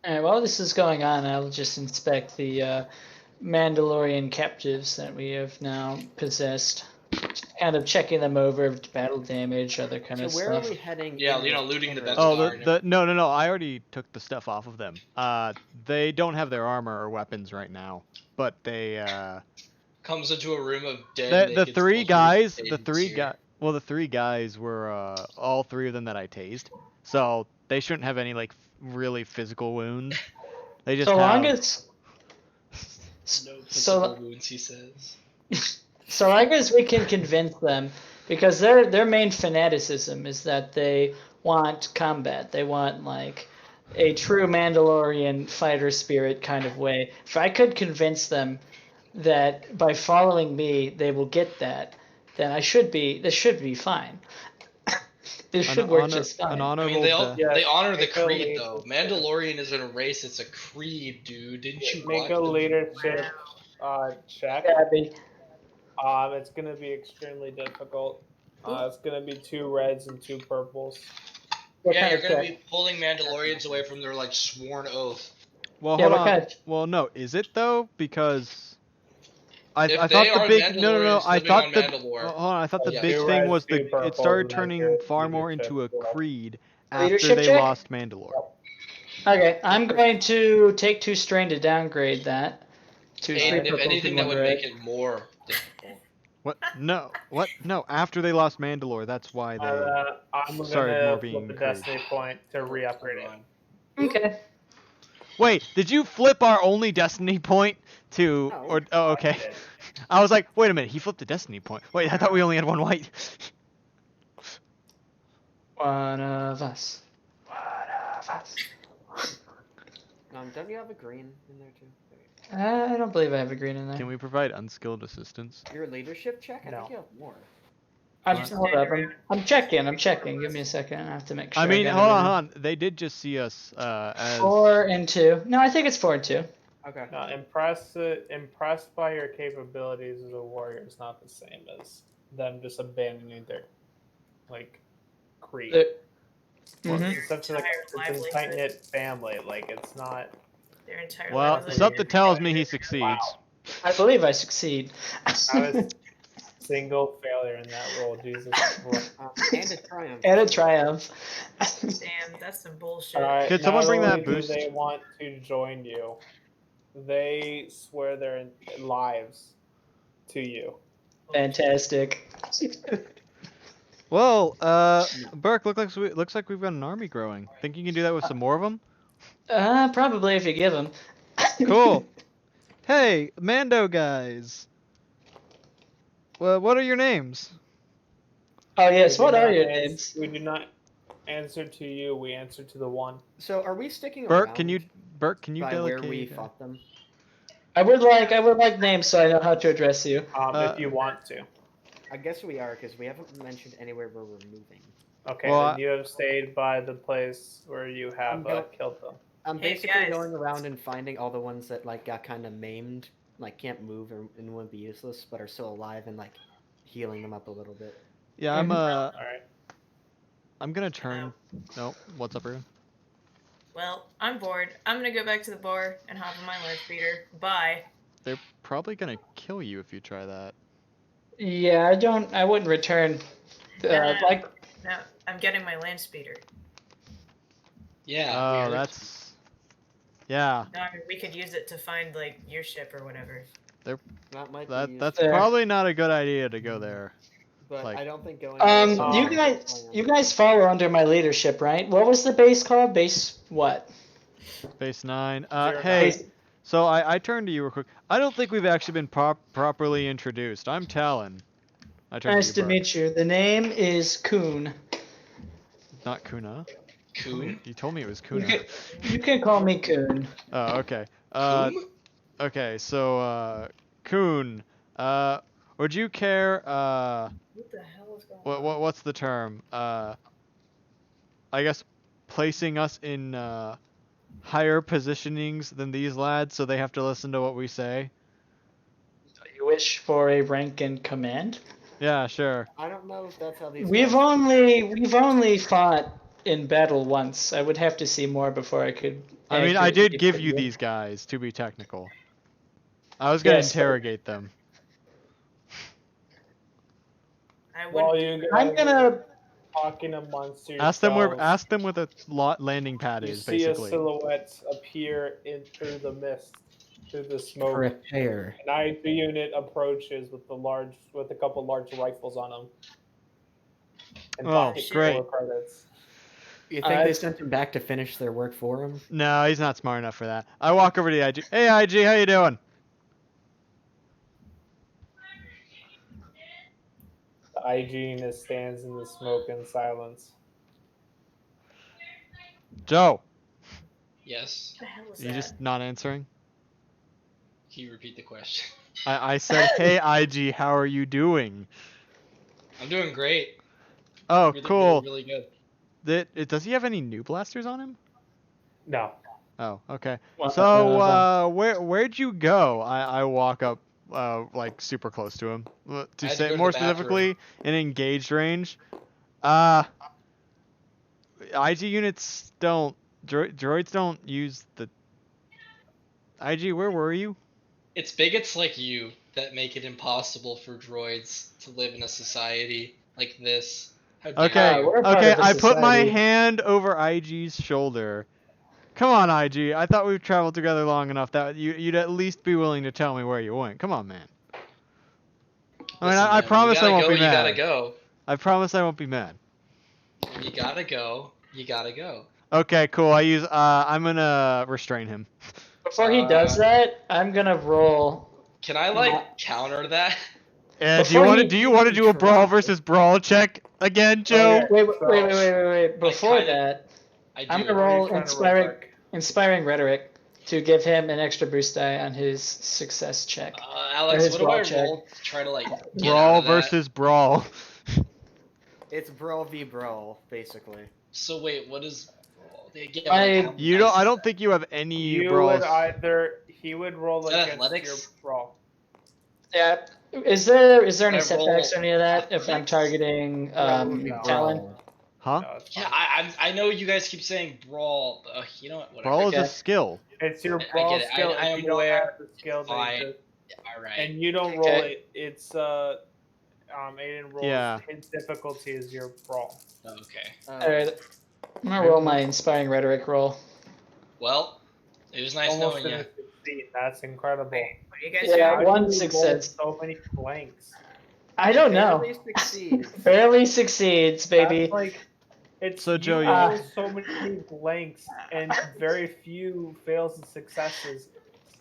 Speaker 4: Alright, while this is going on, I'll just inspect the Mandalorian captives that we have now possessed. Kind of checking them over, battle damage, other kind
Speaker 6: So
Speaker 4: of
Speaker 6: where
Speaker 4: stuff.
Speaker 6: are we heading?
Speaker 5: Yeah,
Speaker 6: in
Speaker 5: you know,
Speaker 6: this
Speaker 5: looting the
Speaker 6: area?
Speaker 5: Death
Speaker 1: Oh,
Speaker 5: Star.
Speaker 1: no. I already took the stuff off of them. They don't have their armor or weapons right now, but they
Speaker 5: Comes into a room of dead
Speaker 1: the
Speaker 5: naked
Speaker 1: three
Speaker 5: soldiers
Speaker 1: guys,
Speaker 5: with
Speaker 1: the
Speaker 5: faded
Speaker 1: three
Speaker 5: sear.
Speaker 1: guys. Well, the three guys were all three of them that I tased, so they shouldn't have any like really physical wounds. They just
Speaker 4: So long
Speaker 1: have.
Speaker 4: as
Speaker 5: No
Speaker 4: so
Speaker 5: physical wounds, he says.
Speaker 4: so long as we can convince them, because their main fanaticism is that they want combat. They want like a true Mandalorian fighter spirit kind of way. If I could convince them that by following me they will get that, then this should be fine. This should work just
Speaker 1: An
Speaker 4: fine.
Speaker 5: I
Speaker 1: honorable
Speaker 5: mean,
Speaker 1: death.
Speaker 2: Yeah,
Speaker 5: they honor the
Speaker 2: make a
Speaker 5: creed,
Speaker 2: lead-
Speaker 5: though. Mandalorian isn't a race, it's a creed, dude. Didn't you
Speaker 2: Make
Speaker 5: watch
Speaker 2: a
Speaker 5: the...
Speaker 2: leadership check.
Speaker 4: Gabby.
Speaker 2: It's gonna be extremely difficult. It's gonna be 2 reds and 2 purples.
Speaker 4: What
Speaker 5: Yeah,
Speaker 4: kind
Speaker 5: you're
Speaker 4: of
Speaker 5: gonna
Speaker 4: check?
Speaker 5: be pulling Mandalorians away from their, like, sworn oath.
Speaker 1: Well,
Speaker 4: Yeah,
Speaker 1: hold
Speaker 4: what
Speaker 1: on.
Speaker 4: kind of-
Speaker 1: Well, no, is it though? Because I
Speaker 5: If
Speaker 1: thought
Speaker 5: they
Speaker 1: the
Speaker 5: are
Speaker 1: big no.
Speaker 5: Mandalorians
Speaker 1: I
Speaker 5: living
Speaker 1: thought
Speaker 5: on
Speaker 1: the
Speaker 5: Mandalore,
Speaker 1: hold on. I thought the
Speaker 5: yeah.
Speaker 1: big
Speaker 2: 2
Speaker 1: thing
Speaker 2: reds,
Speaker 1: was
Speaker 2: 2
Speaker 1: it
Speaker 2: purples,
Speaker 1: started
Speaker 2: and that's
Speaker 1: turning
Speaker 2: your
Speaker 1: far more
Speaker 2: leadership
Speaker 1: into a
Speaker 2: roll.
Speaker 1: creed after
Speaker 4: Leadership
Speaker 1: they
Speaker 4: check?
Speaker 1: lost Mandalore.
Speaker 4: Okay, I'm going to take 2 strain to downgrade that. 2
Speaker 5: Aiden, if
Speaker 4: purples
Speaker 5: anything,
Speaker 4: and
Speaker 5: that
Speaker 4: 1
Speaker 5: would
Speaker 4: red.
Speaker 5: make it more difficult.
Speaker 1: What? No. What? No. After they lost Mandalore, that's why they.
Speaker 2: I'm
Speaker 1: started
Speaker 2: gonna
Speaker 1: more
Speaker 2: flip
Speaker 1: being
Speaker 2: the
Speaker 1: creed.
Speaker 2: destiny point to re-upgrade it.
Speaker 4: Okay.
Speaker 1: Wait, did you flip our only destiny point to
Speaker 6: No.
Speaker 1: or? Oh, okay. I was like, wait a minute, he flipped a destiny point. Wait, I thought we only had 1 white.
Speaker 4: One of us. One of us.
Speaker 6: Don't you have a green in there too?
Speaker 4: I don't believe I have a green in there.
Speaker 1: Can we provide unskilled assistance?
Speaker 6: Your leadership check? I
Speaker 2: No.
Speaker 6: think you have more.
Speaker 4: Hold up. I'm checking. Give me a second. I have to make sure.
Speaker 1: I mean,
Speaker 4: got
Speaker 1: hold
Speaker 4: everything.
Speaker 1: on. They did just see us as
Speaker 4: 4 and 2. No, I think it's 4 and 2.
Speaker 6: Okay.
Speaker 2: No, impressed by your capabilities as a warrior is not the same as them just abandoning their creed.
Speaker 4: Mhm.
Speaker 2: It's such a it's a tight knit family. Like it's not.
Speaker 3: Their entire
Speaker 1: Well,
Speaker 3: livelihood.
Speaker 1: something tells me he succeeds.
Speaker 4: I believe I succeed.
Speaker 2: I was single failure in that role. Jesus Christ.
Speaker 6: And a triumph.
Speaker 4: And a triumph.
Speaker 3: Damn, that's some bullshit.
Speaker 1: Could someone
Speaker 2: not
Speaker 1: bring that
Speaker 2: only do
Speaker 1: boost?
Speaker 2: They want to join you. They swear their lives to you.
Speaker 4: Fantastic.
Speaker 1: Well, Burke, looks like we've got an army growing. Think you can do that with some more of them?
Speaker 4: Probably if you give them.
Speaker 1: Cool. Hey, Mando guys. Well, what are your names?
Speaker 4: Oh yes,
Speaker 2: We
Speaker 4: what
Speaker 2: do
Speaker 4: are
Speaker 2: not
Speaker 4: your
Speaker 2: ans-
Speaker 4: names?
Speaker 2: We do not answer to you. We answer to the one.
Speaker 6: So are we sticking
Speaker 1: Burke,
Speaker 6: around
Speaker 1: can you
Speaker 6: by where
Speaker 1: delegate?
Speaker 6: we fought them?
Speaker 4: I would like names so I know how to address you.
Speaker 2: If you want to.
Speaker 6: I guess we are, because we haven't mentioned anywhere where we're moving.
Speaker 2: Okay,
Speaker 1: Well,
Speaker 2: then you have stayed by the place where you have killed them.
Speaker 6: I'm
Speaker 3: Hey,
Speaker 6: basically
Speaker 3: guys.
Speaker 6: going around and finding all the ones that like got kind of maimed, like can't move and would be useless, but are still alive, and like healing them up a little bit.
Speaker 1: Yeah,
Speaker 2: All right.
Speaker 1: I'm gonna turn. No, what's up, Ruben?
Speaker 3: Well, I'm bored. I'm gonna go back to the bar and hop on my lunch speeder. Bye.
Speaker 1: They're probably gonna kill you if you try that.
Speaker 4: Yeah, I wouldn't return.
Speaker 3: No,
Speaker 4: Like,
Speaker 3: no, I'm getting my land speeder.
Speaker 5: Yeah.
Speaker 1: Oh,
Speaker 5: weird.
Speaker 1: that's. Yeah,
Speaker 3: No, I mean, we could use it to find like your ship or whatever.
Speaker 6: That might be useful,
Speaker 1: that's
Speaker 4: There.
Speaker 1: probably not a good idea to go there.
Speaker 6: but
Speaker 1: like-
Speaker 6: I don't think going.
Speaker 4: you guys follow under my leadership, right? What was the base called? Base what?
Speaker 1: Base 9.
Speaker 2: 09.
Speaker 1: Hey,
Speaker 4: Base-
Speaker 1: so I turned to you real quick. I don't think we've actually been properly introduced. I'm Talon. I turned
Speaker 4: Nice
Speaker 1: to
Speaker 4: to
Speaker 1: you, Bert.
Speaker 4: meet you. The name is Coon.
Speaker 1: Not Kuna.
Speaker 5: Coon?
Speaker 1: You told me it was
Speaker 4: You
Speaker 1: Kuna.
Speaker 4: you can call me Coon.
Speaker 1: Oh, okay.
Speaker 5: Coon?
Speaker 1: Okay, so Kun, would you care
Speaker 3: What the hell is going on?
Speaker 1: what's the term? I guess placing us in higher positionings than these lads so they have to listen to what we say?
Speaker 4: You wish for a rank in command?
Speaker 1: Yeah, sure.
Speaker 6: I don't know if that's how these.
Speaker 4: We've
Speaker 6: guys-
Speaker 4: only fought in battle once. I would have to see more before I could.
Speaker 1: I mean, I
Speaker 4: accurately
Speaker 1: did give
Speaker 4: put
Speaker 1: you
Speaker 4: in.
Speaker 1: these guys to be technical. I was going to
Speaker 4: Yes, but-
Speaker 1: interrogate them.
Speaker 3: I
Speaker 2: While
Speaker 3: wouldn't.
Speaker 2: you guys
Speaker 4: I'm gonna.
Speaker 2: are talking amongst yourselves,
Speaker 1: Ask them where the landing pad
Speaker 2: you
Speaker 1: is,
Speaker 2: see
Speaker 1: basically.
Speaker 2: a silhouette appear in through the mist, through the smoke.
Speaker 6: Prepare.
Speaker 2: An IG unit approaches with a couple large rifles on them. And
Speaker 1: Oh,
Speaker 2: pocket
Speaker 1: great.
Speaker 2: four credits.
Speaker 6: You think they sent him back to finish their work for him?
Speaker 1: No, he's not smart enough for that. I walk over to the IG. Hey, IG, how you doing?
Speaker 2: The IG unit stands in the smoke and silence.
Speaker 1: Joe,
Speaker 5: Yes.
Speaker 3: What the hell is
Speaker 1: you
Speaker 3: that?
Speaker 1: just not answering?
Speaker 5: Can you repeat the question?
Speaker 1: I said, hey, IG, how are you doing?
Speaker 5: I'm doing great.
Speaker 1: Oh,
Speaker 5: Really,
Speaker 1: cool.
Speaker 5: Really, really good.
Speaker 1: Does he have any new blasters on him?
Speaker 2: No.
Speaker 1: Oh, okay.
Speaker 4: Well,
Speaker 1: So, where'd you go? I walk up, like super close to him. To
Speaker 5: I had to
Speaker 1: say
Speaker 5: go to
Speaker 1: more
Speaker 5: the bathroom.
Speaker 1: specifically, in engaged range. IG units don't, droids don't use the. IG, where were you?
Speaker 5: It's bigots like you that make it impossible for droids to live in a society like this. How dare
Speaker 1: Okay,
Speaker 5: you.
Speaker 4: we're part
Speaker 1: okay.
Speaker 4: of the
Speaker 1: I put my
Speaker 4: society.
Speaker 1: hand over IG's shoulder. Come on, IG. I thought we've traveled together long enough that you'd at least be willing to tell me where you went. Come on, man. I mean,
Speaker 5: Listen,
Speaker 1: I
Speaker 5: man,
Speaker 1: promise I won't be
Speaker 5: You
Speaker 1: mad.
Speaker 5: gotta go.
Speaker 1: I promise I won't be mad.
Speaker 5: You gotta go. You gotta go.
Speaker 1: Okay, cool. I'm gonna restrain him.
Speaker 4: Before he does that, I'm gonna roll.
Speaker 5: Can I counter that?
Speaker 1: And
Speaker 4: Before
Speaker 1: do you want to do a brawl versus brawl check again, Joe?
Speaker 2: Okay.
Speaker 4: Wait. Before
Speaker 5: kinda-
Speaker 4: that,
Speaker 5: I do.
Speaker 4: I'm gonna
Speaker 2: What are you
Speaker 4: roll
Speaker 2: trying to remark?
Speaker 4: inspiring rhetoric to give him an extra boost die on his success check.
Speaker 5: Alex,
Speaker 4: his
Speaker 5: what do
Speaker 4: brawl
Speaker 5: I
Speaker 4: check.
Speaker 5: roll to try to get
Speaker 1: Brawl
Speaker 5: out of that?
Speaker 1: versus brawl.
Speaker 6: It's brawl v brawl, basically.
Speaker 5: So wait, what is brawl? They get
Speaker 1: I don't think you have any
Speaker 2: You
Speaker 1: brawls.
Speaker 2: he would roll
Speaker 5: Is that
Speaker 2: against
Speaker 5: athletics?
Speaker 2: your brawl.
Speaker 4: Yeah. Is there any
Speaker 5: I roll
Speaker 4: setbacks or any of that if I'm
Speaker 5: athletics?
Speaker 4: targeting
Speaker 2: No.
Speaker 4: Talon?
Speaker 6: Brawl.
Speaker 1: Huh?
Speaker 2: No, it's
Speaker 5: Yeah,
Speaker 2: fine.
Speaker 5: I know you guys keep saying brawl. But, you know what? Whatever.
Speaker 1: Brawl is a
Speaker 4: Okay.
Speaker 1: skill.
Speaker 2: It's your
Speaker 5: I
Speaker 2: brawl
Speaker 5: get it.
Speaker 2: skill.
Speaker 5: I
Speaker 2: If
Speaker 5: am
Speaker 2: you don't
Speaker 5: aware.
Speaker 2: have the skill, then
Speaker 5: Fine.
Speaker 2: you just-
Speaker 5: All right.
Speaker 2: and you don't roll
Speaker 4: Okay.
Speaker 2: it. It's Aiden rolls.
Speaker 1: Yeah.
Speaker 2: His difficulty is your brawl.
Speaker 5: Okay.
Speaker 4: Alright. I'm gonna roll my inspiring rhetoric roll.
Speaker 5: Well, it was nice
Speaker 2: Almost
Speaker 5: knowing you.
Speaker 2: didn't succeed. That's incredible.
Speaker 3: What are you guys
Speaker 4: Yeah,
Speaker 2: How
Speaker 3: doing?
Speaker 2: do
Speaker 4: one
Speaker 2: you roll
Speaker 4: success.
Speaker 2: So many blanks.
Speaker 4: I don't know.
Speaker 6: Barely succeeds.
Speaker 4: Barely succeeds, baby.
Speaker 2: That's like it's
Speaker 1: So,
Speaker 2: you
Speaker 1: Joe, you-
Speaker 2: roll so many blanks and very few fails and successes.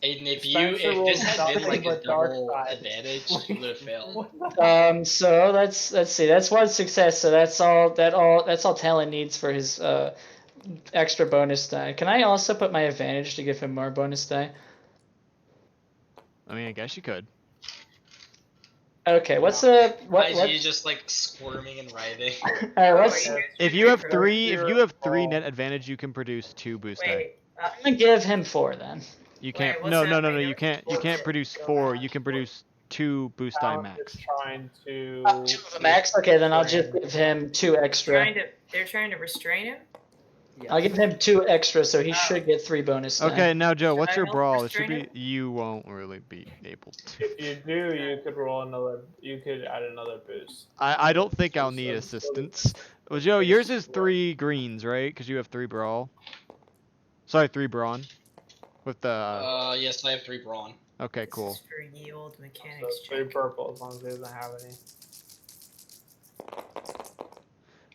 Speaker 5: Aiden, if
Speaker 2: Spencer
Speaker 5: this
Speaker 2: rolls
Speaker 5: had been
Speaker 2: nothing
Speaker 5: like a
Speaker 2: but dark
Speaker 5: double
Speaker 2: side.
Speaker 5: advantage, you would have failed.
Speaker 2: What the
Speaker 4: So let's see. That's one success. So that's all Talon needs for his extra bonus die. Can I also put my advantage to give him more bonus die?
Speaker 1: I mean, I guess you could.
Speaker 4: Okay, what's
Speaker 5: IG
Speaker 4: what's
Speaker 5: just like squirming and writhing.
Speaker 4: Alright,
Speaker 3: Oh,
Speaker 4: what's
Speaker 3: are you
Speaker 1: If
Speaker 3: guys
Speaker 1: you have
Speaker 3: reprogram?
Speaker 1: three net advantage, you can produce 2 boost die.
Speaker 3: Wait,
Speaker 4: I'm gonna give him 4 then.
Speaker 1: You can't.
Speaker 3: what's
Speaker 1: No,
Speaker 3: happening?
Speaker 1: you can't. You can't produce 4. You can produce 2 boost die
Speaker 2: Talon
Speaker 1: max.
Speaker 2: is trying to.
Speaker 4: 2 of the max? Okay, then I'll just give him 2 extra.
Speaker 3: They're trying to restrain him?
Speaker 6: Yes.
Speaker 4: I'll give him 2 extra, so he should get 3 bonus die.
Speaker 1: Okay, now Joe, what's
Speaker 3: Should I
Speaker 1: your
Speaker 3: help
Speaker 1: brawl? It should
Speaker 3: restrain
Speaker 1: be. You won't really be able to.
Speaker 2: If you do, you could roll another. You could add another boost.
Speaker 1: I don't think I'll need
Speaker 2: So-
Speaker 1: assistance. Well, Joe, yours is 3 greens, right? Because you have 3 brawl. Sorry, 3 brawn. With the.
Speaker 5: Yes, I have 3 brawn.
Speaker 1: Okay, cool.
Speaker 3: This is for yield
Speaker 2: So
Speaker 3: mechanics
Speaker 2: 3
Speaker 3: check.
Speaker 2: purple as long as he doesn't have any.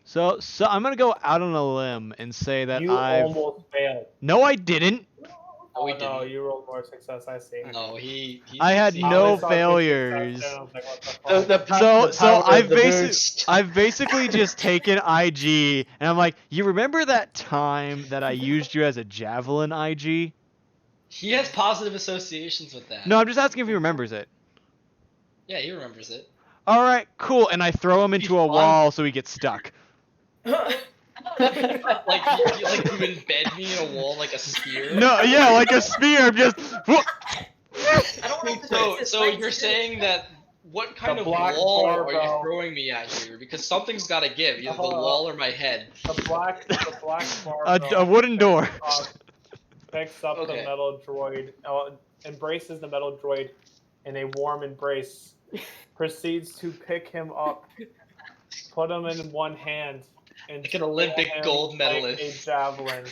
Speaker 1: So I'm gonna go out on a limb and say that
Speaker 2: You almost failed.
Speaker 1: No, I didn't.
Speaker 5: No, we
Speaker 2: Oh, no,
Speaker 5: didn't.
Speaker 2: you rolled more success. I see.
Speaker 5: No, he
Speaker 1: I had
Speaker 5: he-
Speaker 1: no
Speaker 2: I saw good
Speaker 1: failures.
Speaker 2: success, and I was like, what the fuck?
Speaker 1: So
Speaker 4: I've
Speaker 1: I've basically just taken IG and I'm like, you remember that time that I used you as a javelin, IG?
Speaker 5: He has positive associations with that.
Speaker 1: No, I'm just asking if he remembers it.
Speaker 5: Yeah, he remembers it.
Speaker 1: All right, cool. And I throw him into a wall so he gets stuck.
Speaker 5: Like you embed me in a wall like a spear.
Speaker 1: No, yeah, like a spear. I'm just.
Speaker 3: I don't want to
Speaker 5: So you're saying that what kind
Speaker 2: The
Speaker 5: of
Speaker 2: black
Speaker 5: wall are you
Speaker 2: barbell.
Speaker 5: throwing me at here? Because something's got to give, either the wall or my head.
Speaker 2: The black
Speaker 1: A
Speaker 2: barbell
Speaker 1: wooden door.
Speaker 2: picks up
Speaker 5: Okay.
Speaker 2: the metal droid, embraces the metal droid in a warm embrace, proceeds to pick him up, put him in one hand, and
Speaker 5: Like an Olympic
Speaker 2: throw him
Speaker 5: gold
Speaker 2: like
Speaker 5: medalist.
Speaker 2: a javelin.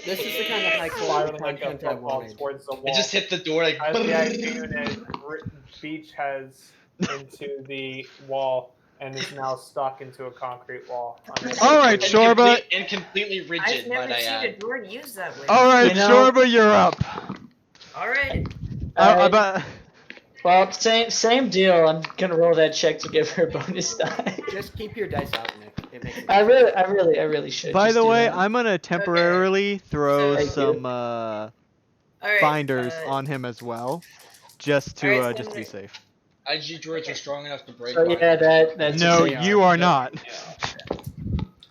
Speaker 6: This is the kind of high
Speaker 2: Firing
Speaker 6: quality
Speaker 2: like a
Speaker 6: content I
Speaker 2: football
Speaker 6: wanted.
Speaker 2: towards the wall.
Speaker 5: It just hit the door like.
Speaker 2: As the IG unit beach heads into the wall and is now stuck into a concrete wall.
Speaker 1: All right, Shorba.
Speaker 5: And completely
Speaker 3: I've
Speaker 5: rigid,
Speaker 3: never
Speaker 5: might I
Speaker 3: seen a
Speaker 5: add.
Speaker 3: droid use that way.
Speaker 1: All right,
Speaker 4: You know-
Speaker 1: Shorba, you're up.
Speaker 3: Alright.
Speaker 1: About.
Speaker 4: Well, same deal. I'm gonna roll that check to give her bonus die.
Speaker 6: Just keep your dice out, Nick. It makes it
Speaker 4: I really should.
Speaker 1: By
Speaker 4: just
Speaker 1: the
Speaker 4: do
Speaker 1: way,
Speaker 4: that.
Speaker 1: I'm gonna temporarily throw
Speaker 3: Thank
Speaker 4: you.
Speaker 1: some
Speaker 3: Alright.
Speaker 1: binders on him as well, just to
Speaker 3: Alright, so
Speaker 1: just
Speaker 3: I'm
Speaker 1: be
Speaker 3: gonna-
Speaker 1: safe.
Speaker 5: IG droids are strong enough to break.
Speaker 4: So yeah, that's
Speaker 1: No,
Speaker 4: a safe.
Speaker 1: you are not.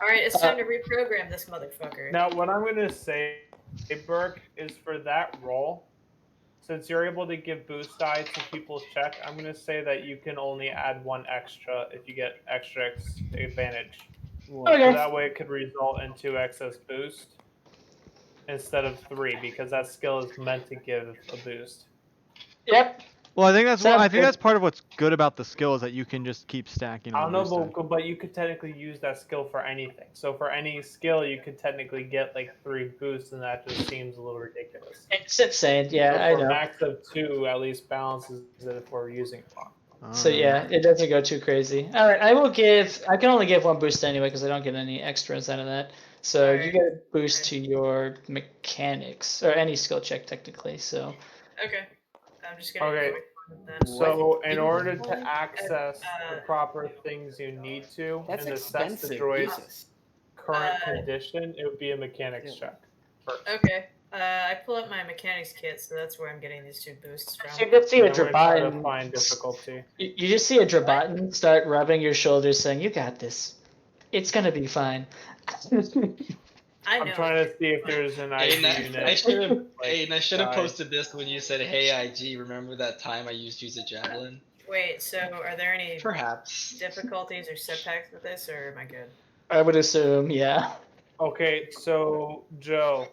Speaker 3: Alright, it's time to reprogram this motherfucker.
Speaker 2: Now, what I'm going to say, Burke, is for that roll, since you're able to give boost die to people's check, I'm going to say that you can only add 1 extra if you get extra advantage. So
Speaker 4: Okay.
Speaker 2: that way it could result in 2 excess boost instead of 3, because that skill is meant to give a boost.
Speaker 4: Yep.
Speaker 1: Well, I think
Speaker 4: Sounds good.
Speaker 1: that's part of what's good about the skill is that you can just keep stacking.
Speaker 2: I
Speaker 1: on
Speaker 2: don't
Speaker 1: boost
Speaker 2: know,
Speaker 1: die.
Speaker 2: but you could technically use that skill for anything. So for any skill, you could technically get like 3 boosts, and that just seems a little ridiculous.
Speaker 4: It's insane. Yeah,
Speaker 2: So
Speaker 4: I
Speaker 2: for
Speaker 4: know.
Speaker 2: max of 2, at least balances it if we're using it wrong.
Speaker 4: So yeah, it doesn't go too crazy. All right, I can only give 1 boost anyway because I don't get any extras out of that. So you
Speaker 3: Alright.
Speaker 4: get a boost to your mechanics or any skill check technically. So
Speaker 3: Okay. I'm just gonna
Speaker 2: Okay.
Speaker 3: do it then.
Speaker 2: So in order to access the proper things you need to
Speaker 6: That's
Speaker 2: and assess the
Speaker 6: expensive.
Speaker 2: droid's
Speaker 6: Jesus.
Speaker 2: current condition, it would be a mechanics check. First.
Speaker 3: Okay. I pull up my mechanics kit, so that's where I'm getting these 2 boosts
Speaker 4: you
Speaker 3: from.
Speaker 4: just see a
Speaker 2: And we're trying to
Speaker 4: Drabatin.
Speaker 2: find difficulty.
Speaker 4: You just see a Drabatin start rubbing your shoulders, saying, "You got this. It's gonna be fine."
Speaker 3: I know.
Speaker 2: I'm trying to see if there's an ID unit.
Speaker 5: I should have
Speaker 2: die.
Speaker 5: posted this when you said, "Hey IG, remember that time I used you as a javelin?"
Speaker 3: Wait, so are there any
Speaker 5: Perhaps.
Speaker 3: difficulties or setbacks with this, or am I good?
Speaker 4: I would assume, yeah.
Speaker 2: Okay, so Joe,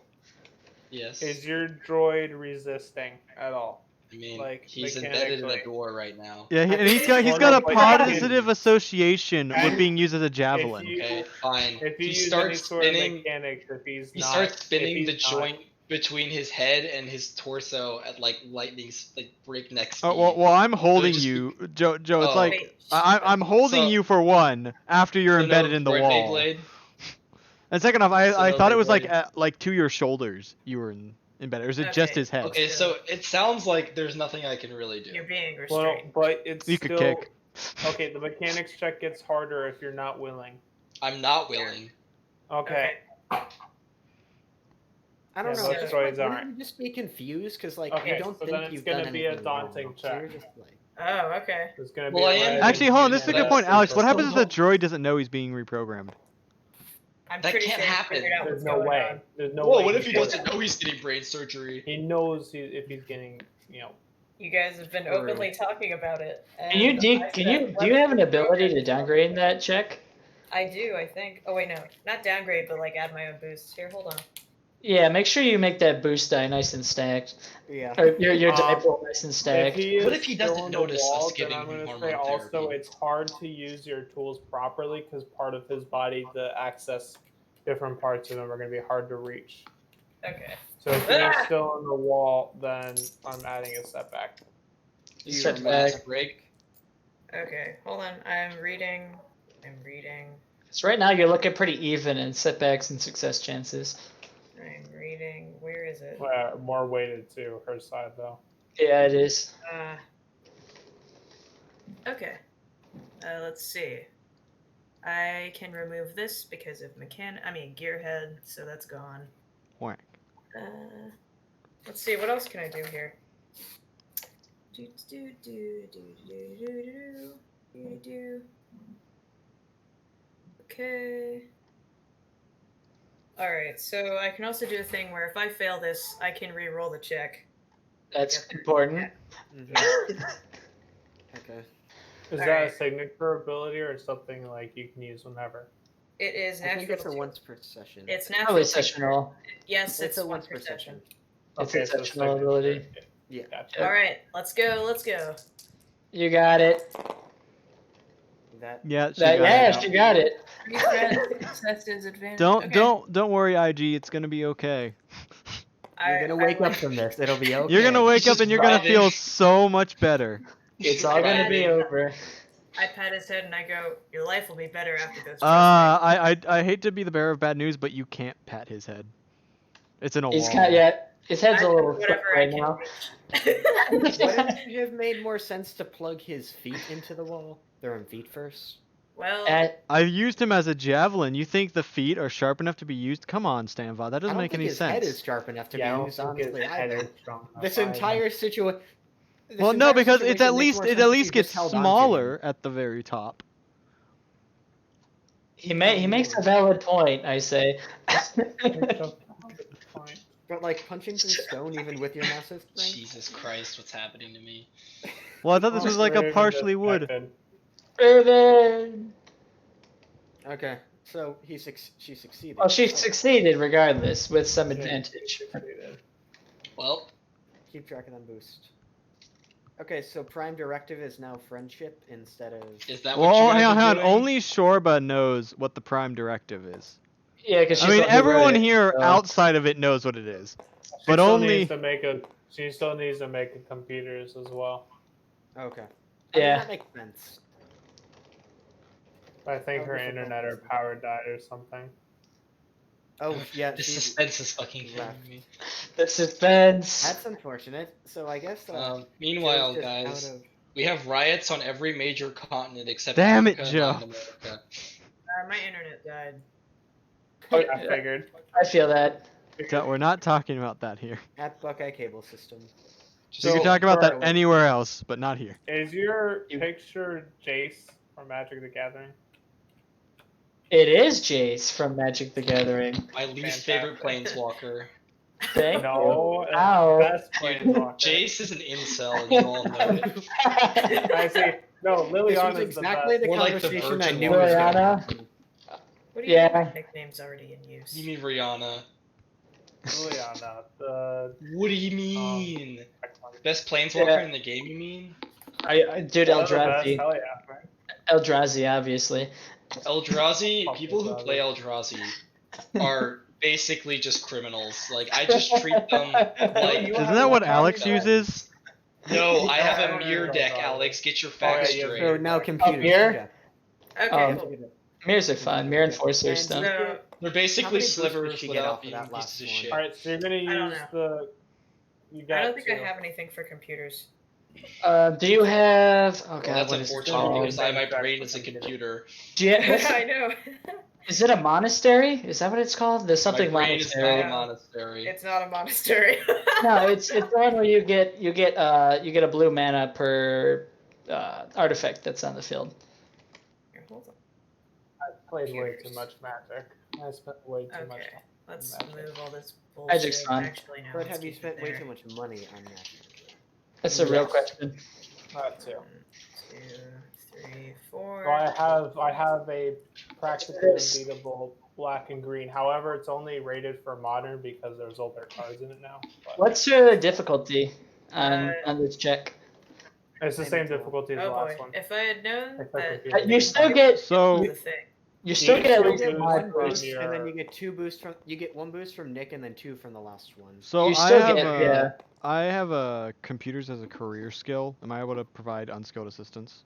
Speaker 5: Yes.
Speaker 2: is your droid resisting at all?
Speaker 5: I mean,
Speaker 2: like,
Speaker 5: he's embedded in a
Speaker 2: mechanically?
Speaker 5: door right now.
Speaker 1: Yeah, and he's
Speaker 2: Well,
Speaker 1: got
Speaker 2: no,
Speaker 1: a
Speaker 2: but
Speaker 1: positive association
Speaker 2: And
Speaker 1: with being used as a javelin.
Speaker 2: If you,
Speaker 5: Okay, fine.
Speaker 2: if you
Speaker 5: He
Speaker 2: use any
Speaker 5: starts
Speaker 2: sort of
Speaker 5: spinning.
Speaker 2: mechanics, if he's
Speaker 5: He
Speaker 2: not,
Speaker 5: starts spinning
Speaker 2: if
Speaker 5: the
Speaker 2: he's not-
Speaker 5: joint between his head and his torso at like lightning, like breakneck speed.
Speaker 1: Oh, well, I'm holding
Speaker 5: just-
Speaker 1: you, Joe. It's
Speaker 5: Oh.
Speaker 1: like
Speaker 3: Wait,
Speaker 1: I'm holding
Speaker 5: So-
Speaker 1: you for one after you're
Speaker 5: So no
Speaker 1: embedded in the
Speaker 5: droid
Speaker 1: wall.
Speaker 5: Beyblade?
Speaker 1: And second off, I
Speaker 5: So no
Speaker 1: thought it was
Speaker 5: Beyblade.
Speaker 1: like to your shoulders you were embedded. Or is it just
Speaker 3: Okay.
Speaker 1: his head?
Speaker 5: Okay, so it sounds like there's nothing I can really do.
Speaker 3: You're being
Speaker 2: Well,
Speaker 3: restrained.
Speaker 2: but it's
Speaker 1: You could
Speaker 2: still
Speaker 1: kick.
Speaker 2: okay. The mechanics check gets harder if you're not willing.
Speaker 5: I'm not willing.
Speaker 2: Okay.
Speaker 6: I don't
Speaker 2: Yeah,
Speaker 6: know.
Speaker 3: most
Speaker 6: Just,
Speaker 2: droids
Speaker 6: wouldn't
Speaker 2: aren't.
Speaker 6: you just be confused because like
Speaker 2: Okay,
Speaker 6: you don't
Speaker 2: so
Speaker 6: think
Speaker 2: then it's
Speaker 6: you've
Speaker 2: gonna
Speaker 6: done
Speaker 2: be a
Speaker 6: anything
Speaker 2: daunting
Speaker 6: wrong, so
Speaker 2: check.
Speaker 6: you're just like,
Speaker 3: Oh, okay.
Speaker 2: There's gonna
Speaker 5: Well,
Speaker 2: be
Speaker 5: I
Speaker 2: a
Speaker 5: am-
Speaker 2: red
Speaker 1: Actually, hold on. This is a
Speaker 2: and
Speaker 1: good point,
Speaker 2: a
Speaker 1: Alex. What
Speaker 2: purple.
Speaker 1: happens if the droid doesn't know he's being reprogrammed?
Speaker 3: I'm
Speaker 5: That
Speaker 3: pretty
Speaker 5: can't
Speaker 3: sure he
Speaker 5: happen.
Speaker 3: figured out
Speaker 2: There's
Speaker 3: what's
Speaker 2: no
Speaker 3: going
Speaker 2: way.
Speaker 3: on.
Speaker 2: There's no
Speaker 5: Whoa,
Speaker 2: way.
Speaker 5: what if he
Speaker 2: knows.
Speaker 5: doesn't know he's getting brain surgery?
Speaker 2: He knows if he's getting,
Speaker 3: You guys have been
Speaker 6: True.
Speaker 3: openly talking about it.
Speaker 4: Can you
Speaker 3: and
Speaker 4: do
Speaker 3: I
Speaker 4: can
Speaker 3: said,
Speaker 4: you do
Speaker 3: "Let
Speaker 4: you
Speaker 3: me
Speaker 4: have an ability
Speaker 3: reprogram
Speaker 4: to
Speaker 3: it."
Speaker 4: downgrade that check?
Speaker 3: I do, I think. Oh wait, no, not downgrade, but like add my own boosts. Here, hold on.
Speaker 4: Yeah, make sure you make that boost die nice and stacked.
Speaker 6: yeah.
Speaker 4: Or your die
Speaker 2: Um,
Speaker 4: pool nice and
Speaker 2: If
Speaker 4: stacked.
Speaker 2: he is
Speaker 5: What if he
Speaker 2: still
Speaker 5: doesn't
Speaker 2: on the
Speaker 5: notice us
Speaker 2: wall, then
Speaker 5: giving
Speaker 2: I'm
Speaker 5: him
Speaker 2: gonna
Speaker 5: hormone
Speaker 2: say also
Speaker 5: therapy?
Speaker 2: it's hard to use your tools properly because part of his body to access different parts of him are gonna be hard to reach.
Speaker 3: Okay.
Speaker 2: So if he's
Speaker 3: Ah!
Speaker 2: still on the wall, then I'm adding a setback.
Speaker 6: You
Speaker 4: Step
Speaker 6: remove
Speaker 4: back.
Speaker 6: that.
Speaker 5: Break.
Speaker 3: Okay, hold on. I'm reading.
Speaker 4: So right now you're looking pretty even in setbacks and success chances.
Speaker 3: Where is it?
Speaker 2: More weighted to her side though.
Speaker 4: Yeah, it is.
Speaker 3: Okay. Let's see. I can remove this because of gearhead, so that's gone.
Speaker 1: Whack.
Speaker 3: Let's see, what else can I do here? Okay. Alright, so I can also do a thing where if I fail this, I can re-roll the check.
Speaker 4: That's important.
Speaker 6: Mhm. Okay.
Speaker 2: Is
Speaker 3: All
Speaker 2: that
Speaker 3: right.
Speaker 2: a signature ability or something like you can use whenever?
Speaker 3: It is
Speaker 6: I
Speaker 3: natural.
Speaker 6: think it's a once per session.
Speaker 3: It's natural.
Speaker 4: Probably sessional.
Speaker 3: Yes,
Speaker 6: It's a once per session.
Speaker 4: It's
Speaker 2: Okay,
Speaker 4: a
Speaker 2: so
Speaker 4: sessional
Speaker 2: signature.
Speaker 4: ability.
Speaker 6: Yeah.
Speaker 2: Gotcha.
Speaker 3: Alright, let's go.
Speaker 4: You got it.
Speaker 6: That.
Speaker 1: Yeah, she
Speaker 4: That,
Speaker 1: got
Speaker 4: yeah,
Speaker 1: it.
Speaker 4: she got it.
Speaker 3: Success is advantage.
Speaker 1: Don't worry, IG. It's gonna be okay.
Speaker 6: You're gonna wake up from this. It'll be okay.
Speaker 1: You're gonna wake
Speaker 5: He's
Speaker 1: up
Speaker 5: just
Speaker 1: and you're gonna
Speaker 5: writhing.
Speaker 1: feel so much better.
Speaker 4: It's all gonna be over.
Speaker 3: I pat his head and I go, "Your life will be better after this." trust me."
Speaker 1: I hate to be the bearer of bad news, but you can't pat his head. It's in a
Speaker 4: He's
Speaker 1: wall.
Speaker 4: got his head's
Speaker 3: I
Speaker 4: a
Speaker 3: do
Speaker 4: little
Speaker 3: whatever
Speaker 4: crook
Speaker 3: I
Speaker 4: right
Speaker 3: can
Speaker 4: now.
Speaker 3: reach.
Speaker 6: Wouldn't it have made more sense to plug his feet into the wall? Throw him feet first.
Speaker 3: Well,
Speaker 1: I used him as a javelin. You think the feet are sharp enough to be used? Come on, Stanva. That
Speaker 6: I
Speaker 1: doesn't
Speaker 6: don't
Speaker 1: make
Speaker 6: think
Speaker 1: any
Speaker 6: his
Speaker 1: sense.
Speaker 6: head is sharp enough to
Speaker 2: Yeah, I
Speaker 6: be
Speaker 2: don't
Speaker 6: used
Speaker 2: think
Speaker 6: honestly
Speaker 2: his head
Speaker 6: either.
Speaker 2: is strong enough
Speaker 6: This
Speaker 2: either.
Speaker 6: entire situation.
Speaker 1: Well, no, because it at least gets smaller at the very top.
Speaker 4: He makes a valid point, I say.
Speaker 6: But like punching through stone even with your massive strength.
Speaker 5: Jesus Christ, what's happening to me?
Speaker 1: Well, I thought this was like a partially wood.
Speaker 4: Raven.
Speaker 6: Okay, so she succeeded.
Speaker 4: Well, she
Speaker 6: So,
Speaker 4: succeeded regardless with some advantage.
Speaker 5: Well,
Speaker 6: keep track of them boost. Okay, so prime directive is now friendship instead of.
Speaker 5: is that what
Speaker 1: Well,
Speaker 5: you guys
Speaker 1: hang
Speaker 5: are
Speaker 1: on.
Speaker 5: doing?
Speaker 1: Only Shorba knows what the prime directive is.
Speaker 4: Yeah, because
Speaker 1: I mean, everyone here outside of it knows what it is. But only.
Speaker 2: She still needs to make computers as well.
Speaker 6: Okay. I mean,
Speaker 4: Yeah.
Speaker 6: that makes sense.
Speaker 2: I think
Speaker 6: How
Speaker 2: her
Speaker 6: difficult
Speaker 2: internet or
Speaker 6: is it?
Speaker 2: power died or something.
Speaker 6: Oh yeah,
Speaker 5: The
Speaker 6: she
Speaker 5: suspense is fucking killing
Speaker 6: left.
Speaker 5: me.
Speaker 4: The suspense.
Speaker 6: That's unfortunate. So I guess.
Speaker 5: Meanwhile,
Speaker 6: Joe's just
Speaker 5: guys,
Speaker 6: out of-
Speaker 5: we have riots on every major continent except
Speaker 1: Damn it,
Speaker 5: Africa and
Speaker 1: Joe.
Speaker 5: Latin America.
Speaker 3: my internet died.
Speaker 2: I figured.
Speaker 4: I feel that.
Speaker 1: We're not talking about that here.
Speaker 6: At Buckeye Cable System.
Speaker 1: You can talk about that
Speaker 6: Charlie.
Speaker 1: anywhere else, but not here.
Speaker 2: Is your picture Jace from Magic the Gathering?
Speaker 4: It is Jace from Magic the Gathering.
Speaker 5: My least favorite planeswalker.
Speaker 4: Thank
Speaker 2: No,
Speaker 4: you. Ow.
Speaker 2: best planeswalker.
Speaker 5: Jace is an incel, and you all know it.
Speaker 2: I see. No,
Speaker 6: This
Speaker 2: Liliana's
Speaker 6: was exactly the
Speaker 5: More like the
Speaker 6: conversation I
Speaker 5: Virgin
Speaker 6: knew was going to
Speaker 4: Liliana?
Speaker 6: happen.
Speaker 3: What do you
Speaker 4: Yeah.
Speaker 3: mean nicknames already in use?
Speaker 5: You mean Rihanna?
Speaker 2: Liliana, the
Speaker 5: What do you mean? Best planeswalker
Speaker 4: Yeah.
Speaker 5: in the game, you mean?
Speaker 4: Dude,
Speaker 2: one of the best,
Speaker 4: Eldrazi.
Speaker 2: hell yeah.
Speaker 4: Eldrazi, obviously.
Speaker 5: Eldrazi, people who play Eldrazi are basically just criminals. Like, I just treat them like...
Speaker 1: Isn't that what Alex uses?
Speaker 5: No, I have a
Speaker 2: No,
Speaker 5: mirror
Speaker 2: no,
Speaker 5: deck,
Speaker 2: no.
Speaker 5: Alex. Get your facts
Speaker 2: yeah,
Speaker 5: straight.
Speaker 6: So now computers.
Speaker 4: here?
Speaker 6: yeah.
Speaker 3: Okay,
Speaker 4: Um,
Speaker 3: cool.
Speaker 4: Mirrors are fun. Mirror enforcers
Speaker 6: And
Speaker 4: stuff.
Speaker 3: So,
Speaker 5: They're
Speaker 6: How
Speaker 5: basically
Speaker 6: many boosts did
Speaker 5: slivers
Speaker 6: she get
Speaker 5: without
Speaker 6: off of
Speaker 5: being
Speaker 6: that last
Speaker 5: pieces of
Speaker 6: one?
Speaker 5: shit.
Speaker 2: Alright, so you're gonna
Speaker 3: don't
Speaker 2: use
Speaker 3: know.
Speaker 2: You got
Speaker 3: I don't think I
Speaker 2: two.
Speaker 3: have anything for computers.
Speaker 4: Do you have? Oh god,
Speaker 5: Well, that's
Speaker 4: what is it
Speaker 5: unfortunate
Speaker 4: called?
Speaker 5: because my brain is a computer.
Speaker 4: Do you
Speaker 3: I know.
Speaker 4: Is it a monastery? Is that what it's called? There's something
Speaker 5: My brain is not
Speaker 4: monastery.
Speaker 5: a monastery.
Speaker 3: It's not a monastery.
Speaker 4: No, it's the one where you get a blue mana per artifact that's on the field.
Speaker 3: Here, hold on.
Speaker 2: I played way too much Magic. I spent way too much
Speaker 3: Okay,
Speaker 2: time.
Speaker 3: let's
Speaker 2: Magic.
Speaker 3: move all this bullshit.
Speaker 4: Magic's fun.
Speaker 3: Actually, no.
Speaker 6: But
Speaker 3: let's
Speaker 6: have you
Speaker 3: keep it
Speaker 6: spent way
Speaker 3: there.
Speaker 6: too much money on Magic?
Speaker 4: That's a real
Speaker 2: Yes.
Speaker 4: question.
Speaker 2: That too.
Speaker 3: 1, 2, 3, 4.
Speaker 2: So I have a practically unbeatable black and green. However, it's only rated for modern because there's older cards in it now. But
Speaker 4: What's your difficulty on this check?
Speaker 2: it's the same difficulty as the
Speaker 3: Oh boy!
Speaker 2: last one.
Speaker 3: If I had known
Speaker 2: Except
Speaker 3: that
Speaker 2: if
Speaker 4: You still get
Speaker 1: So
Speaker 3: the thing.
Speaker 4: you still get at
Speaker 2: You
Speaker 4: least
Speaker 2: still
Speaker 6: You get
Speaker 2: get
Speaker 6: one
Speaker 2: from
Speaker 6: boost,
Speaker 2: your-
Speaker 6: and then you get 2 boosts from. You get 1 boost from Nick, and then 2 from the last one.
Speaker 1: So
Speaker 4: You still get
Speaker 1: I have a computers as a career skill. Am I able to provide unskilled assistance?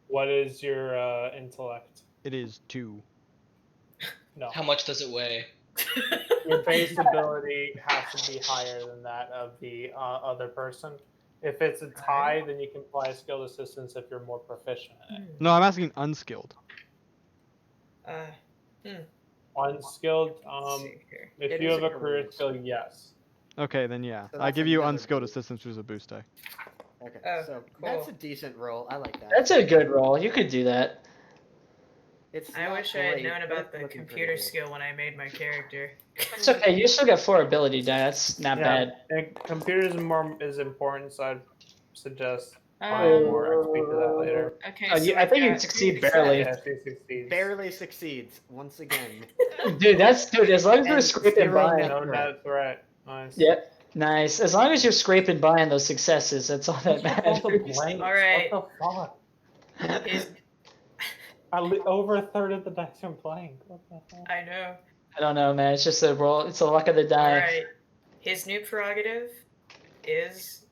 Speaker 2: What is your intellect?
Speaker 1: It is 2.
Speaker 2: No.
Speaker 5: How much does it weigh?
Speaker 2: Your base ability has to be higher than that of the other person. If it's a tie, then you can apply skilled assistance if you're more proficient in it.
Speaker 1: No, I'm asking unskilled.
Speaker 2: Unskilled,
Speaker 3: Let's see here.
Speaker 2: if
Speaker 6: It
Speaker 2: you
Speaker 6: is
Speaker 2: have
Speaker 6: a
Speaker 2: a career
Speaker 6: career
Speaker 2: skill, yes.
Speaker 1: Okay, then yeah.
Speaker 6: So
Speaker 1: I
Speaker 6: that's
Speaker 1: give you
Speaker 6: another
Speaker 1: unskilled
Speaker 6: boost.
Speaker 1: assistance, which is a boost die.
Speaker 6: Okay,
Speaker 3: Oh,
Speaker 6: so
Speaker 3: cool.
Speaker 6: that's a decent roll. I like that.
Speaker 4: That's a good roll. You could do that.
Speaker 6: It's
Speaker 3: I
Speaker 6: not
Speaker 3: wish I had
Speaker 6: great,
Speaker 3: known
Speaker 6: but
Speaker 3: about
Speaker 6: it's
Speaker 3: the
Speaker 6: looking
Speaker 3: computer
Speaker 6: pretty good.
Speaker 3: skill when I made my character.
Speaker 4: It's okay. You still get 4 ability die. That's not bad.
Speaker 2: And computers is important, so I'd suggest buying more. I'll speak to that later.
Speaker 3: Okay,
Speaker 4: Oh,
Speaker 3: so
Speaker 4: I think
Speaker 3: I've
Speaker 4: you'd
Speaker 3: got
Speaker 4: succeed
Speaker 3: 2%.
Speaker 4: barely.
Speaker 2: Yeah, she succeeds.
Speaker 6: Barely succeeds once again.
Speaker 4: Dude, as long as you're
Speaker 6: And
Speaker 4: scraping
Speaker 6: 0
Speaker 4: by.
Speaker 6: net
Speaker 2: No
Speaker 6: threat.
Speaker 2: net threat. Nice.
Speaker 4: Yep. Nice. As long as you're scraping by on those successes, that's all that matters.
Speaker 2: Blanks.
Speaker 3: All right.
Speaker 2: What the fuck?
Speaker 3: His,
Speaker 2: Over a third of the dice I'm playing. What the fuck?
Speaker 3: I know.
Speaker 4: I don't know, man. It's just a roll. It's the luck of the
Speaker 3: All
Speaker 4: die.
Speaker 3: right. His new prerogative is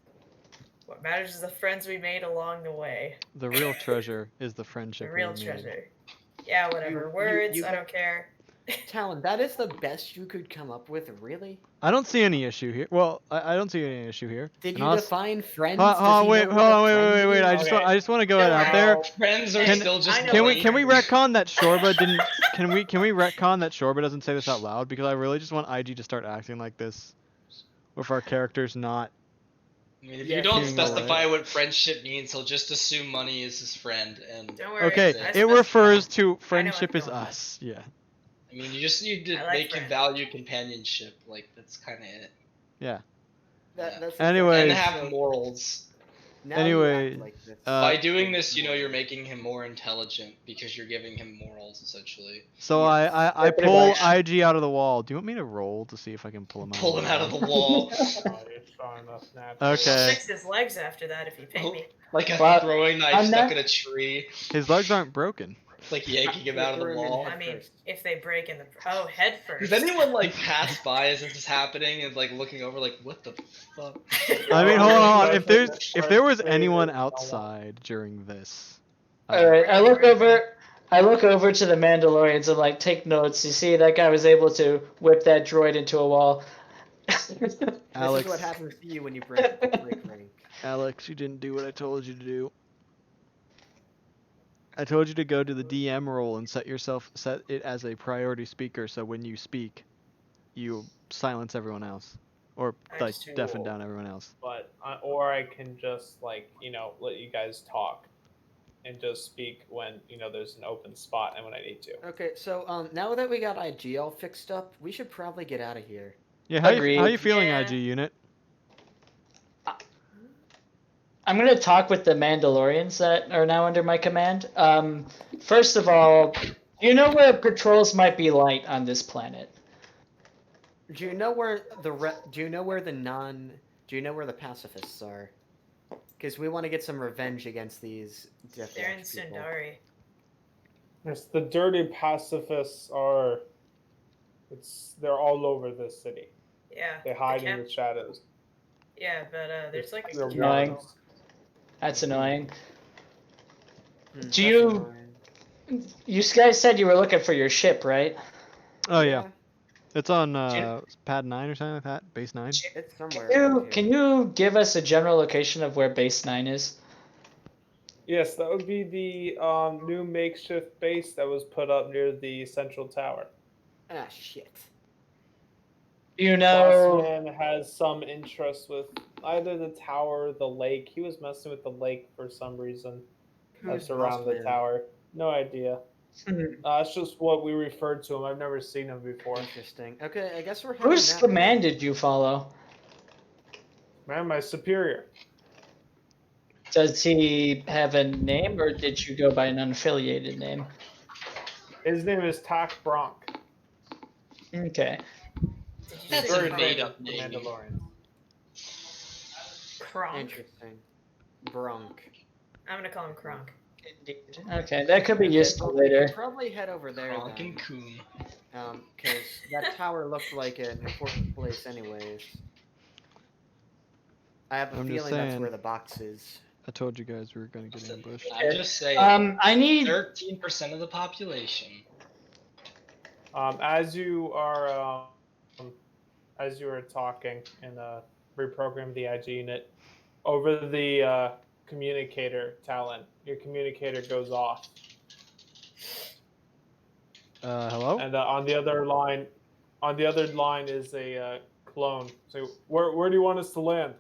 Speaker 3: what matters is the friends we made along the way.
Speaker 1: The real treasure is the friendship.
Speaker 3: The real
Speaker 1: we made.
Speaker 3: treasure. Yeah, whatever. Words, I don't care.
Speaker 6: Talon, that is the best you could come up with, really?
Speaker 1: I don't see any issue here. Well, I don't see any issue here.
Speaker 6: Did
Speaker 1: And
Speaker 6: you
Speaker 1: honest-
Speaker 6: define friends?
Speaker 1: Hold
Speaker 6: Does
Speaker 1: on,
Speaker 6: he
Speaker 1: wait,
Speaker 6: know
Speaker 1: hold
Speaker 6: what a
Speaker 1: on,
Speaker 6: friend
Speaker 1: wait.
Speaker 6: is?
Speaker 1: I just want to go
Speaker 3: Don't
Speaker 1: out
Speaker 3: worry.
Speaker 1: there.
Speaker 5: Friends are
Speaker 3: Can-
Speaker 5: still just
Speaker 3: I know
Speaker 1: Can
Speaker 3: what
Speaker 1: we
Speaker 3: you
Speaker 1: can we retcon that Shorba didn't? Can we retcon that Shorba doesn't say this out loud? Because I really just want IG to start acting like this, with our characters not.
Speaker 5: I mean, if
Speaker 6: Yeah,
Speaker 5: you don't
Speaker 1: seeing the
Speaker 5: specify what friendship means, he'll just assume money is his friend, and
Speaker 3: Don't worry.
Speaker 1: Okay,
Speaker 3: I
Speaker 1: it
Speaker 3: specified.
Speaker 1: refers to
Speaker 3: what's
Speaker 1: friendship is
Speaker 3: going on.
Speaker 1: us. Yeah.
Speaker 5: I mean, you just need to
Speaker 3: I like
Speaker 5: make him
Speaker 3: friends.
Speaker 5: value companionship. Like that's kind of it,
Speaker 6: That's
Speaker 1: Anyway.
Speaker 5: and
Speaker 6: exactly-
Speaker 5: have morals.
Speaker 6: Now you
Speaker 1: Anyway,
Speaker 6: act like this.
Speaker 5: By doing this, you know you're making him more intelligent because you're giving him morals, essentially.
Speaker 1: So
Speaker 6: Yes.
Speaker 1: I
Speaker 4: Yeah, pretty
Speaker 1: pull
Speaker 4: much.
Speaker 1: IG out of the wall. Do you want me to roll to see if I can pull him out?
Speaker 5: Pull him out of the wall,
Speaker 2: Oh, you're strong enough now.
Speaker 3: I'll
Speaker 1: Okay.
Speaker 3: fix his legs after that if you pay me.
Speaker 5: like a
Speaker 4: Well,
Speaker 5: throwing knife
Speaker 4: I'm
Speaker 5: stuck
Speaker 4: not-
Speaker 5: in a tree,
Speaker 1: His legs aren't broken.
Speaker 5: like yanking him out of the
Speaker 6: Throw him in
Speaker 5: wall.
Speaker 6: head
Speaker 3: I mean,
Speaker 6: first.
Speaker 3: if they break in the head first.
Speaker 5: Does anyone like pass by as this is happening and like looking over like what the fuck?
Speaker 1: I mean, hold on. If there was
Speaker 2: Right,
Speaker 1: anyone
Speaker 2: right.
Speaker 1: outside during this,
Speaker 4: All right. I look over to the Mandalorians and like take notes. You see, that guy was able to whip that droid into a wall.
Speaker 6: This
Speaker 1: Alex,
Speaker 6: is what happens to you when you break rank.
Speaker 1: Alex, you didn't do what I told you to do. I told you to go to the DM role and set it as a priority speaker, so when you speak, you silence everyone else, or like
Speaker 3: Nice.
Speaker 1: deafen down everyone else.
Speaker 2: But or I can just let you guys talk, and just speak when there's an open spot and when I need to.
Speaker 6: Okay, so now that we got IG all fixed up, we should probably get out of here.
Speaker 1: Yeah, how
Speaker 4: Agreed.
Speaker 1: you feeling,
Speaker 3: Yeah.
Speaker 1: IG unit?
Speaker 4: I'm gonna talk with the Mandalorians that are now under my command. First of all, you know where patrols might be light on this planet?
Speaker 6: Do you know where the pacifists are? Because we want to get some revenge against these Death
Speaker 3: They're in
Speaker 6: Watch people.
Speaker 3: Sundari.
Speaker 2: Yes, the dirty pacifists are. They're all over this city.
Speaker 3: Yeah.
Speaker 2: They hide in
Speaker 3: can't-
Speaker 2: the shadows.
Speaker 3: Yeah, but there's like a
Speaker 2: They're
Speaker 4: Annoying.
Speaker 2: rogues.
Speaker 4: That's annoying.
Speaker 6: Hmm,
Speaker 4: Do you- You guys said you were looking for your ship, right?
Speaker 1: Oh yeah, it's on
Speaker 4: you-
Speaker 1: pad 9 or something like that, base 9.
Speaker 6: It's somewhere.
Speaker 4: Can you,
Speaker 6: around here.
Speaker 4: can you give us a general location of where Base 9 is?
Speaker 2: Yes, that would be the new makeshift base that was put up near the central tower.
Speaker 6: Ah, shit.
Speaker 4: You
Speaker 2: Boss
Speaker 4: know,
Speaker 2: man has some interest with either the tower or the lake. He was messing with the lake for some reason.
Speaker 6: Who's
Speaker 2: That's around the
Speaker 6: Bossman?
Speaker 2: tower. No idea. It's just what we referred to him. I've never seen him before.
Speaker 6: Interesting. Okay, I guess we're heading
Speaker 4: whose
Speaker 6: that way.
Speaker 4: command did you follow?
Speaker 2: Man, my superior.
Speaker 4: Does he have a name, or did you go by an unaffiliated name?
Speaker 2: His name is Tak Bronk.
Speaker 4: Okay.
Speaker 3: Did you
Speaker 5: That's
Speaker 3: say
Speaker 2: Very
Speaker 5: a
Speaker 3: Kronk?
Speaker 5: made-up
Speaker 2: famous for
Speaker 5: name.
Speaker 2: Mandalorians.
Speaker 3: Kronk?
Speaker 6: Interesting. Bronk.
Speaker 3: I'm gonna call him Kronk.
Speaker 4: Indeed. Okay, that could be
Speaker 6: Okay,
Speaker 4: useful
Speaker 6: well, we
Speaker 4: later.
Speaker 6: could probably head over there
Speaker 5: Kronk
Speaker 6: then.
Speaker 5: and Coon.
Speaker 6: Because that tower looked like an important place anyways. I have a
Speaker 1: I'm just
Speaker 6: feeling that's
Speaker 1: saying.
Speaker 6: where the box is.
Speaker 1: I told you guys we were gonna get ambushed.
Speaker 5: I'm just saying.
Speaker 4: I need
Speaker 5: 13% of the population.
Speaker 2: As you are talking and reprogram the IG unit over the communicator, Talon, your communicator goes off,
Speaker 1: Hello?
Speaker 2: and on the other line is a clone. So where do you want us to land?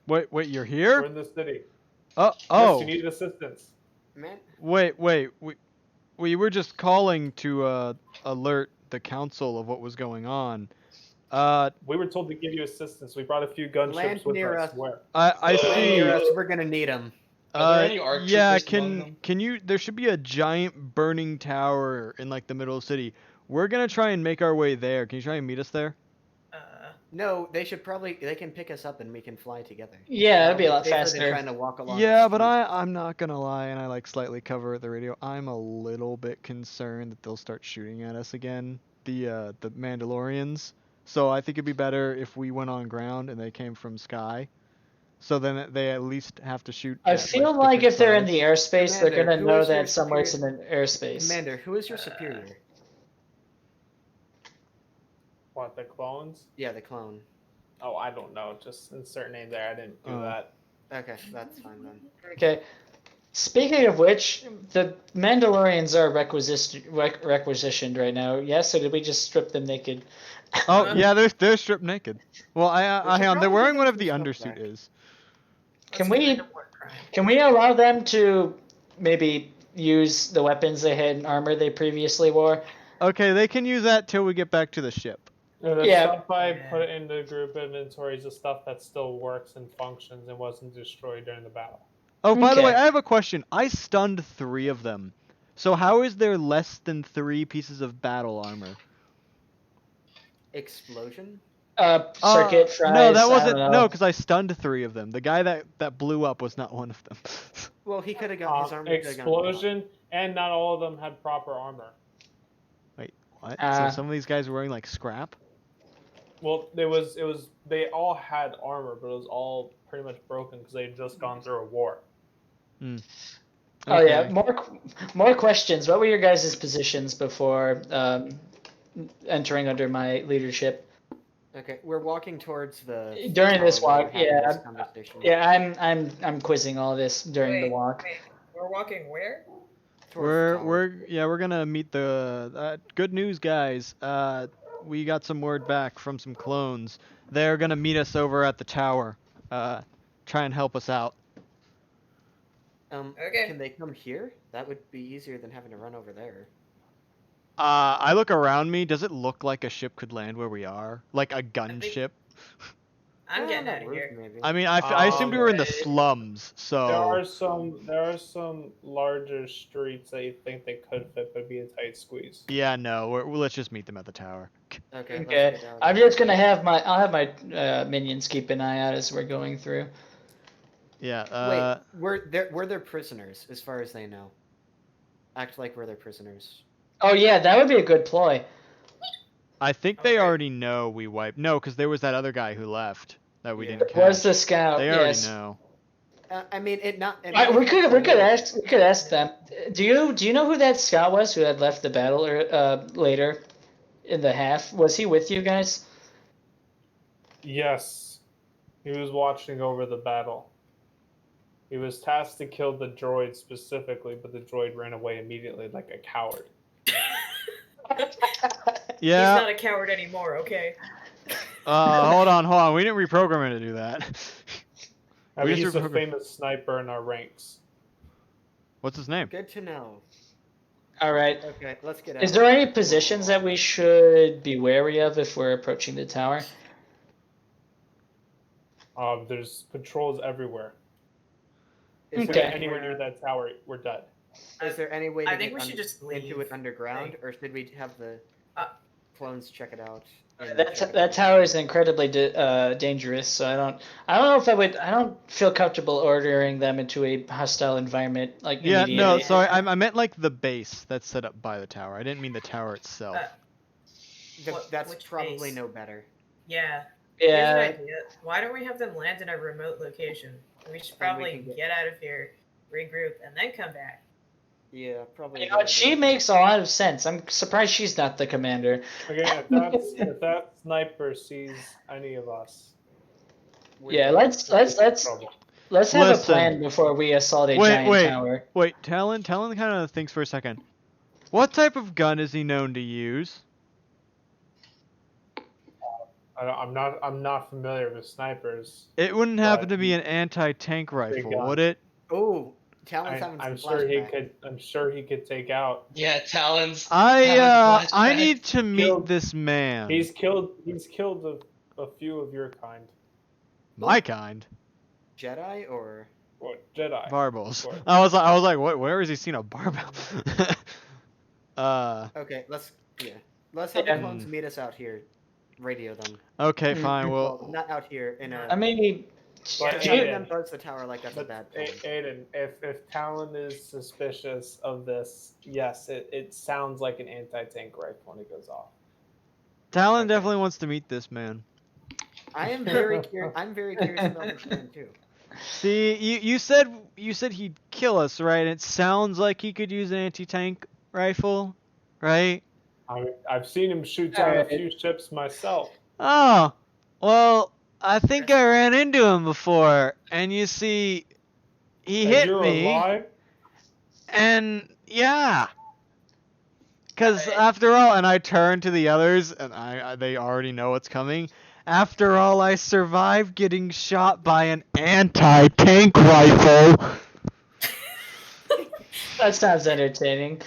Speaker 1: Wait, you're
Speaker 2: We're
Speaker 1: here?
Speaker 2: in the city.
Speaker 1: Oh,
Speaker 2: Yes, you need assistance.
Speaker 6: Man,
Speaker 1: wait, we were just calling to alert the council of what was going on.
Speaker 2: We were told to give you assistance. We brought a few gunships
Speaker 6: land
Speaker 2: with
Speaker 6: near
Speaker 2: us.
Speaker 6: us.
Speaker 2: Where?
Speaker 1: I
Speaker 6: Land near
Speaker 1: see.
Speaker 6: us, we're gonna need them.
Speaker 5: Are there any ARC
Speaker 1: Yeah,
Speaker 5: troopers among them?
Speaker 1: can you? There should be a giant burning tower in like the middle of the city. We're gonna try and make our way there. Can you try and meet us there?
Speaker 6: No, they can pick us up and we can fly together.
Speaker 4: Yeah, that'd be a lot
Speaker 6: safer than
Speaker 4: faster.
Speaker 6: trying to walk along
Speaker 1: Yeah,
Speaker 6: the
Speaker 1: but
Speaker 6: street.
Speaker 1: I'm not gonna lie, and I like slightly cover the radio. I'm a little bit concerned that they'll start shooting at us again, the Mandalorians. So I think it'd be better if we went on ground and they came from sky. So then they at least have to shoot.
Speaker 4: I
Speaker 1: at,
Speaker 4: feel
Speaker 1: like
Speaker 4: like
Speaker 1: different
Speaker 4: if they're in
Speaker 1: sides.
Speaker 4: the airspace,
Speaker 6: Commander,
Speaker 4: they're gonna
Speaker 6: who
Speaker 4: know
Speaker 6: is your
Speaker 4: that somewhere's in
Speaker 6: superior-
Speaker 4: an airspace.
Speaker 6: Commander, who is your superior?
Speaker 2: What, the clones?
Speaker 6: Yeah, the clone.
Speaker 2: Oh, I don't know. Just insert name there. I didn't do
Speaker 1: Oh.
Speaker 2: that.
Speaker 6: Okay, that's fine then.
Speaker 4: Okay. Speaking of which, the Mandalorians are requisitioned right now. Yes, or did we just strip them naked?
Speaker 1: Oh yeah, they're stripped naked. Well,
Speaker 6: We
Speaker 1: hang
Speaker 6: should
Speaker 1: on. They're
Speaker 6: probably
Speaker 1: wearing
Speaker 6: give
Speaker 1: one
Speaker 6: them
Speaker 1: of the
Speaker 6: some
Speaker 1: undersuit
Speaker 6: stuff back.
Speaker 1: is.
Speaker 4: Can
Speaker 3: Let's
Speaker 4: we-
Speaker 3: commit a war crime.
Speaker 4: Can we allow them to maybe use the weapons they had and armor they previously wore?
Speaker 1: Okay, they can use that till we get back to the ship.
Speaker 2: The
Speaker 4: Yeah.
Speaker 2: stuff I put in the group inventory is the stuff that still works and functions and wasn't destroyed during the battle.
Speaker 1: Oh, by the way,
Speaker 4: Okay.
Speaker 1: I have a question. I stunned 3 of them. So how is there less than 3 pieces of battle armor?
Speaker 6: Explosion?
Speaker 4: Circuit fries.
Speaker 1: No, that
Speaker 4: I
Speaker 1: wasn't.
Speaker 4: don't
Speaker 1: No,
Speaker 4: know.
Speaker 1: because I stunned 3 of them. The guy that blew up was not one of them.
Speaker 6: Well, he could have got his armor. could've gotten
Speaker 2: Explosion, and not all of them had proper armor.
Speaker 1: Wait, what?
Speaker 4: Uh,
Speaker 1: So some of these guys were wearing like scrap?
Speaker 2: Well, it was they all had armor, but it was all pretty much broken because they had just gone through a war.
Speaker 4: Oh yeah,
Speaker 1: Okay.
Speaker 4: more questions. What were your guys' positions before entering under my leadership?
Speaker 6: Okay, we're walking towards the.
Speaker 4: During this
Speaker 6: tower where
Speaker 4: walk,
Speaker 6: we're having
Speaker 4: yeah,
Speaker 6: this conversation.
Speaker 4: Yeah, I'm quizzing all this during the
Speaker 3: Wait,
Speaker 4: walk.
Speaker 3: wait, we're walking where?
Speaker 6: Towards the tower.
Speaker 1: We're gonna meet the good news, guys. We got some word back from some clones. They're gonna meet us over at the tower. Try and help us out.
Speaker 3: Okay.
Speaker 6: Can they come here? That would be easier than having to run over there.
Speaker 1: I look around me. Does it look like a ship could land where we are? Like a
Speaker 3: I
Speaker 1: gunship?
Speaker 3: I'm
Speaker 6: Yeah,
Speaker 3: getting
Speaker 6: on
Speaker 3: out
Speaker 6: that
Speaker 3: of
Speaker 6: roof,
Speaker 3: here.
Speaker 6: maybe.
Speaker 1: I mean, I assumed we were in the
Speaker 3: Right.
Speaker 1: slums, so.
Speaker 2: There are some larger streets that you think they could fit, but it'd be a tight squeeze.
Speaker 1: Yeah, no. Let's just meet them at the tower.
Speaker 6: Okay. Let's
Speaker 4: Okay,
Speaker 6: get down
Speaker 4: I'm
Speaker 6: there.
Speaker 4: just gonna have I'll have my minions keep an eye out as we're going through.
Speaker 1: Yeah.
Speaker 6: Wait, we're their prisoners, as far as they know. Act like we're their prisoners.
Speaker 4: Oh yeah, that would be a good ploy.
Speaker 1: I think they
Speaker 3: Okay.
Speaker 1: already know we wiped. No, because there was that other guy who left that we
Speaker 6: Yeah.
Speaker 1: didn't catch.
Speaker 4: Was the scout?
Speaker 1: They already
Speaker 4: Yes.
Speaker 1: know.
Speaker 6: I mean, it not. It
Speaker 4: We
Speaker 6: might
Speaker 4: could
Speaker 6: help a little
Speaker 4: ask them. Do you know who that scout was who had left the battle later in the half? Was he with you guys?
Speaker 2: Yes, he was watching over the battle. He was tasked to kill the droid specifically, but the droid ran away immediately like a coward.
Speaker 1: Yeah.
Speaker 3: He's not a coward anymore, okay?
Speaker 1: Hold on. We didn't reprogram him to do that.
Speaker 2: I mean,
Speaker 1: just
Speaker 2: he's a
Speaker 1: reprogram-
Speaker 2: famous sniper in our ranks.
Speaker 1: What's his name?
Speaker 6: Good to know.
Speaker 4: All right.
Speaker 6: Okay, let's get out.
Speaker 4: Is there any positions that we should be wary of if we're approaching the tower?
Speaker 2: There's patrols everywhere.
Speaker 6: Is
Speaker 4: Okay.
Speaker 6: there
Speaker 2: Anywhere near that tower, we're dead.
Speaker 6: Is there any way to
Speaker 3: I
Speaker 6: get
Speaker 3: think we should just
Speaker 6: into
Speaker 3: leave.
Speaker 6: it underground, or should we have the clones check it out? and check it
Speaker 4: That
Speaker 6: out?
Speaker 4: tower is incredibly dangerous, so I don't know if I don't feel comfortable ordering them into a hostile environment like
Speaker 1: Yeah,
Speaker 4: immediately.
Speaker 1: no, sorry, I meant like the base that's set up by the tower. I didn't mean the tower itself.
Speaker 6: That's
Speaker 3: Which
Speaker 6: probably
Speaker 3: base?
Speaker 6: no better.
Speaker 3: Yeah.
Speaker 4: Yeah.
Speaker 3: Here's an idea. Why don't we have them land in a remote location? We should
Speaker 6: And we
Speaker 3: probably
Speaker 6: can
Speaker 3: get out of here, regroup, and then come back.
Speaker 6: Yeah, probably.
Speaker 4: You know what? She makes a lot of sense. I'm surprised she's not the commander.
Speaker 2: Okay, if that sniper sees any of us,
Speaker 4: Yeah, let's have
Speaker 1: Listen.
Speaker 4: a plan before we assault a giant tower.
Speaker 1: Wait, Talon kind of thinks for a second. What type of gun is he known to use?
Speaker 2: I'm not familiar with snipers.
Speaker 1: It wouldn't happen
Speaker 2: But-
Speaker 1: to be an anti-tank rifle,
Speaker 2: gun.
Speaker 1: would it?
Speaker 6: Oh, Talon's having some
Speaker 2: I'm sure he
Speaker 6: flashbacks.
Speaker 2: could. I'm sure he could take out.
Speaker 5: Yeah, Talon's.
Speaker 1: I
Speaker 5: flashback.
Speaker 1: need to meet
Speaker 2: Killed-
Speaker 1: this man.
Speaker 2: He's killed a few of your kind.
Speaker 1: My kind.
Speaker 6: Jedi or
Speaker 2: What Jedi?
Speaker 1: Barbels.
Speaker 2: Or-
Speaker 1: I was like, what? Where has he seen a barbell?
Speaker 6: okay, let's have the clones meet us out here. Radio them.
Speaker 1: Okay, fine.
Speaker 6: Well,
Speaker 1: Well,
Speaker 6: not out here in a.
Speaker 4: I mean,
Speaker 2: But
Speaker 6: If
Speaker 2: Aiden,
Speaker 6: them buzz the tower like that's a
Speaker 2: but
Speaker 6: bad plan.
Speaker 2: Aiden, if Talon is suspicious of this, yes, it sounds like an anti-tank rifle when it goes off.
Speaker 1: Talon
Speaker 6: Okay.
Speaker 1: definitely wants to meet this man.
Speaker 6: I am very curious. I'm very curious about this plan too.
Speaker 1: See, you said he'd kill us, right? It sounds like he could use an anti-tank rifle, right?
Speaker 2: I've seen him shoot down a few ships myself.
Speaker 1: Oh, well, I think I ran into him before, and you see, he
Speaker 2: And
Speaker 1: hit
Speaker 2: you're
Speaker 1: me,
Speaker 2: alive?
Speaker 1: and yeah. Because after all, and I turn to the others, and they already know what's coming. After all, I survived getting shot by an anti-tank rifle.
Speaker 4: that sounds entertaining.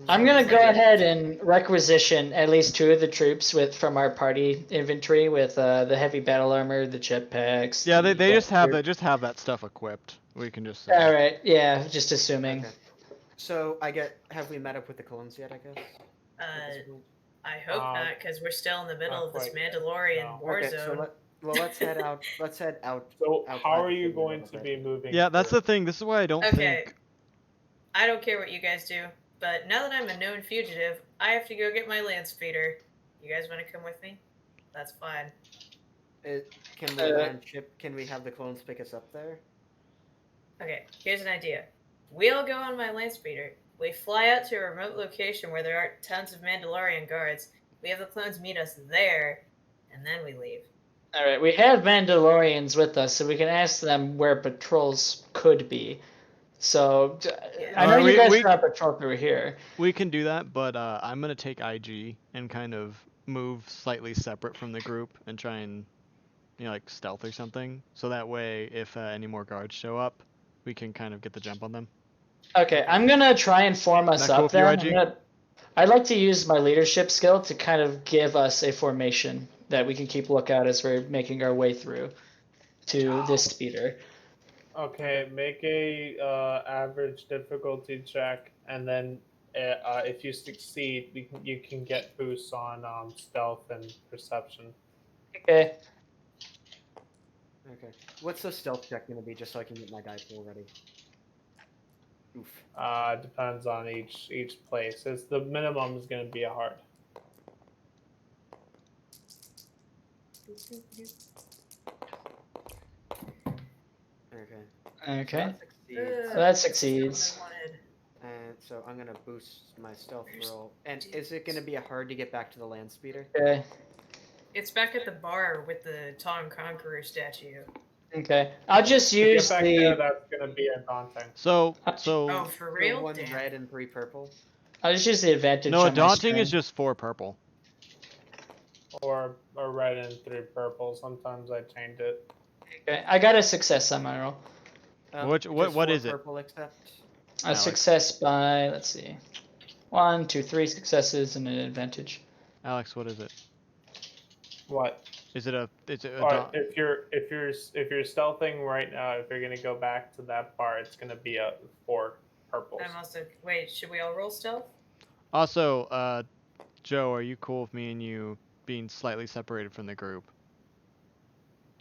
Speaker 4: I'm gonna go ahead and requisition at least 2 of the troops from our party inventory with the heavy battle armor, the jetpacks.
Speaker 1: Yeah,
Speaker 4: the
Speaker 1: they just have
Speaker 4: butthurt.
Speaker 1: that stuff equipped. We can just.
Speaker 4: All right, yeah, just assuming.
Speaker 6: Okay. So have we met up with the clones yet? I guess. At this point?
Speaker 3: I hope not, because we're still in the middle
Speaker 2: not
Speaker 3: of this
Speaker 2: quite.
Speaker 3: Mandalorian
Speaker 2: No.
Speaker 3: war
Speaker 6: Okay,
Speaker 3: zone.
Speaker 6: let's head out. Let's head out.
Speaker 2: So
Speaker 6: outside
Speaker 2: how are
Speaker 6: the
Speaker 2: you
Speaker 6: city a
Speaker 2: going
Speaker 6: little
Speaker 2: to
Speaker 6: bit.
Speaker 2: be moving?
Speaker 1: Yeah, that's
Speaker 2: through?
Speaker 1: the thing. This is why I don't
Speaker 3: Okay.
Speaker 1: think.
Speaker 3: I don't care what you guys do, but now that I'm a known fugitive, I have to go get my land speeder. You guys want to come with me? That's fine.
Speaker 6: Can we land ship? Can we have the clones pick us up there?
Speaker 3: Okay, here's an idea. We all go on my land speeder. We fly out to a remote location where there aren't tons of Mandalorian guards. We have the clones meet us there, and then we leave.
Speaker 4: All right, we have Mandalorians with us, so we can ask them where patrols could be. So I know
Speaker 1: Alright,
Speaker 4: you guys
Speaker 1: we-
Speaker 4: got patrol through here.
Speaker 1: We can do that, but I'm gonna take IG and kind of move slightly separate from the group and try and, like stealth or something. So that way, if any more guards show up, we can kind of get the jump on them.
Speaker 4: Okay, I'm gonna try and form us
Speaker 1: That cool
Speaker 4: up
Speaker 1: with you,
Speaker 4: then.
Speaker 1: IG?
Speaker 4: I'd like to use my leadership skill to kind of give us a formation that we can keep lookout as we're making our way through to this speeder.
Speaker 2: Okay, make a average difficulty check, and then if you succeed, you can get boosts on stealth and perception.
Speaker 4: Okay.
Speaker 6: Okay. What's the stealth check gonna be, just so I can get my die pool ready? Oof.
Speaker 2: Depends on each place. It's the minimum is going to be a hard.
Speaker 6: Okay.
Speaker 4: Okay.
Speaker 6: That succeeds.
Speaker 4: So that succeeds.
Speaker 3: That's what I wanted.
Speaker 6: And so I'm gonna boost my stealth roll. And is it gonna be hard to get back to the land speeder?
Speaker 4: Okay.
Speaker 3: It's back at the bar with the Tom Conqueror statue.
Speaker 4: Okay, I'll just
Speaker 2: To get
Speaker 4: use
Speaker 2: back there,
Speaker 4: the.
Speaker 2: that's gonna be daunting.
Speaker 1: So
Speaker 3: Oh,
Speaker 1: so
Speaker 3: for
Speaker 6: So
Speaker 3: real?
Speaker 6: 1
Speaker 3: Damn.
Speaker 6: red and 3 purple.
Speaker 4: I'll just use the advantage.
Speaker 1: no,
Speaker 4: on
Speaker 1: a
Speaker 4: my
Speaker 1: daunting is
Speaker 4: screen.
Speaker 1: just 4 purple.
Speaker 2: Or red and 3 purple. Sometimes I change it.
Speaker 4: Okay, I got a success on my roll.
Speaker 1: What
Speaker 6: Does
Speaker 1: what
Speaker 6: 4
Speaker 1: is it?
Speaker 6: purple accept?
Speaker 4: A
Speaker 1: Alex.
Speaker 4: success by, let's see, 1, 2, 3 successes and an advantage.
Speaker 1: Alex, what is it?
Speaker 2: What?
Speaker 1: Is it a
Speaker 2: Or if you're stealthing right now, if you're gonna go back to that part, it's gonna be a 4 purples.
Speaker 3: I must have. Wait, should we all roll stealth?
Speaker 1: Also, Joe, are you cool with me and you being slightly separated from the group?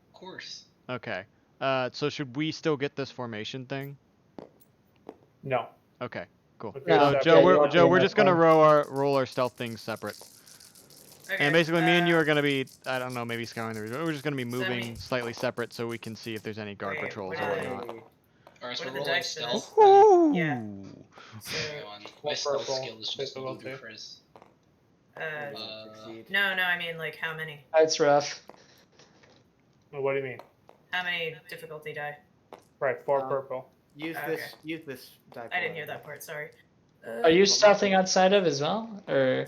Speaker 5: Of course.
Speaker 1: Okay. So should we still get this formation thing?
Speaker 2: No.
Speaker 1: Okay, cool.
Speaker 4: No,
Speaker 1: So
Speaker 2: yeah,
Speaker 1: Joe, we're
Speaker 4: yeah,
Speaker 1: just gonna roll our stealth things separate.
Speaker 3: Okay.
Speaker 1: And basically, me and you are gonna be, I don't know, maybe scouring the region. We're just gonna be
Speaker 3: So that
Speaker 1: moving
Speaker 3: means-
Speaker 1: slightly separate so we can see if there's any guard
Speaker 3: Wait,
Speaker 1: patrols
Speaker 3: what
Speaker 1: or
Speaker 3: are they?
Speaker 1: whatnot.
Speaker 6: Hey.
Speaker 5: Alright, so
Speaker 3: What are
Speaker 5: we're
Speaker 3: the
Speaker 5: rolling
Speaker 3: dice for this?
Speaker 5: stealth. then.
Speaker 1: Ooh.
Speaker 3: Yeah. So,
Speaker 5: Hang on. My
Speaker 2: What
Speaker 5: stealth
Speaker 2: purple
Speaker 5: skill is just
Speaker 2: difficulty?
Speaker 5: ludicrous.
Speaker 6: Succeed.
Speaker 3: no, I mean like how many?
Speaker 4: That's rough.
Speaker 2: What do you mean?
Speaker 3: How many difficulty die?
Speaker 2: Right, 4
Speaker 6: Um,
Speaker 2: purple.
Speaker 6: Use
Speaker 3: Okay.
Speaker 6: this die.
Speaker 3: I didn't hear that part. Sorry.
Speaker 4: Are you stealthing outside of as well, or?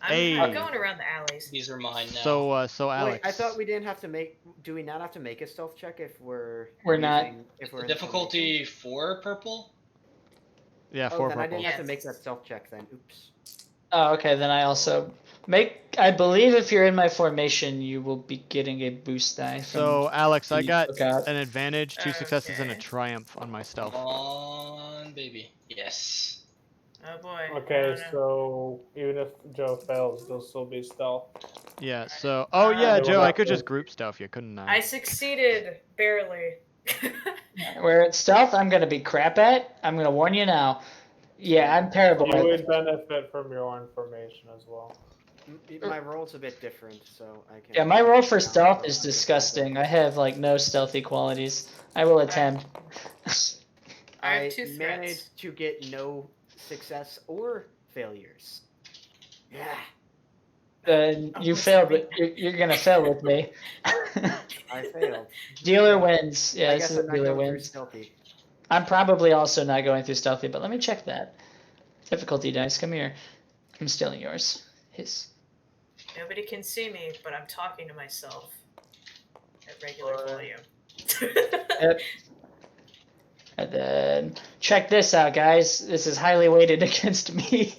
Speaker 3: I'm
Speaker 1: Hey.
Speaker 3: going around the alleys.
Speaker 5: These are mine now.
Speaker 1: So Alex.
Speaker 6: Wait, I thought we didn't have to make. Do we not have to make a stealth check if we're?
Speaker 4: We're not.
Speaker 6: If
Speaker 5: the
Speaker 6: we're in
Speaker 5: difficulty 4 purple?
Speaker 1: Yeah,
Speaker 6: formation?
Speaker 1: 4
Speaker 6: Oh, then I
Speaker 1: purple.
Speaker 6: didn't have to
Speaker 3: Yes.
Speaker 6: make that stealth check then. Oops.
Speaker 4: Oh, okay. Then I also I believe if you're in my formation, you will be getting a boost die. From
Speaker 1: So Alex, I
Speaker 4: the
Speaker 1: got
Speaker 4: lookout.
Speaker 1: an advantage, 2 successes, and a
Speaker 3: Okay.
Speaker 1: triumph on my
Speaker 5: Come
Speaker 1: stealth.
Speaker 5: on, baby. Yes.
Speaker 3: Oh boy.
Speaker 2: Okay, so even if Joe fails, there'll still be stealth.
Speaker 1: Yeah. So. Oh yeah,
Speaker 3: Uh,
Speaker 1: Joe, I could just group stuff you, couldn't I?
Speaker 3: I succeeded barely.
Speaker 4: Where it's stealth, I'm gonna be crap at. I'm gonna warn you now. Yeah, I'm terrible
Speaker 2: You
Speaker 4: at
Speaker 2: would benefit from your information as well.
Speaker 6: My roll's a bit different, so I can.
Speaker 4: Yeah, my roll for stealth is disgusting. I have like no stealthy qualities. I will attempt.
Speaker 3: I have
Speaker 6: I
Speaker 3: 2 threats.
Speaker 6: managed to get no success or failures. Yeah.
Speaker 4: Then you failed. You're gonna fail with me.
Speaker 6: I failed.
Speaker 4: Dealer wins. Yeah,
Speaker 6: I
Speaker 4: this
Speaker 6: guess
Speaker 4: is
Speaker 6: I'm
Speaker 4: a
Speaker 6: not
Speaker 4: dealer
Speaker 6: going through
Speaker 4: wins.
Speaker 6: stealthy.
Speaker 4: I'm probably also not going through stealthy, but let me check that. Difficulty dice, come here. I'm stealing yours. His.
Speaker 3: Nobody can see me, but I'm talking to myself at regular volume.
Speaker 4: Yep. And then check this out, guys. This is highly weighted against me.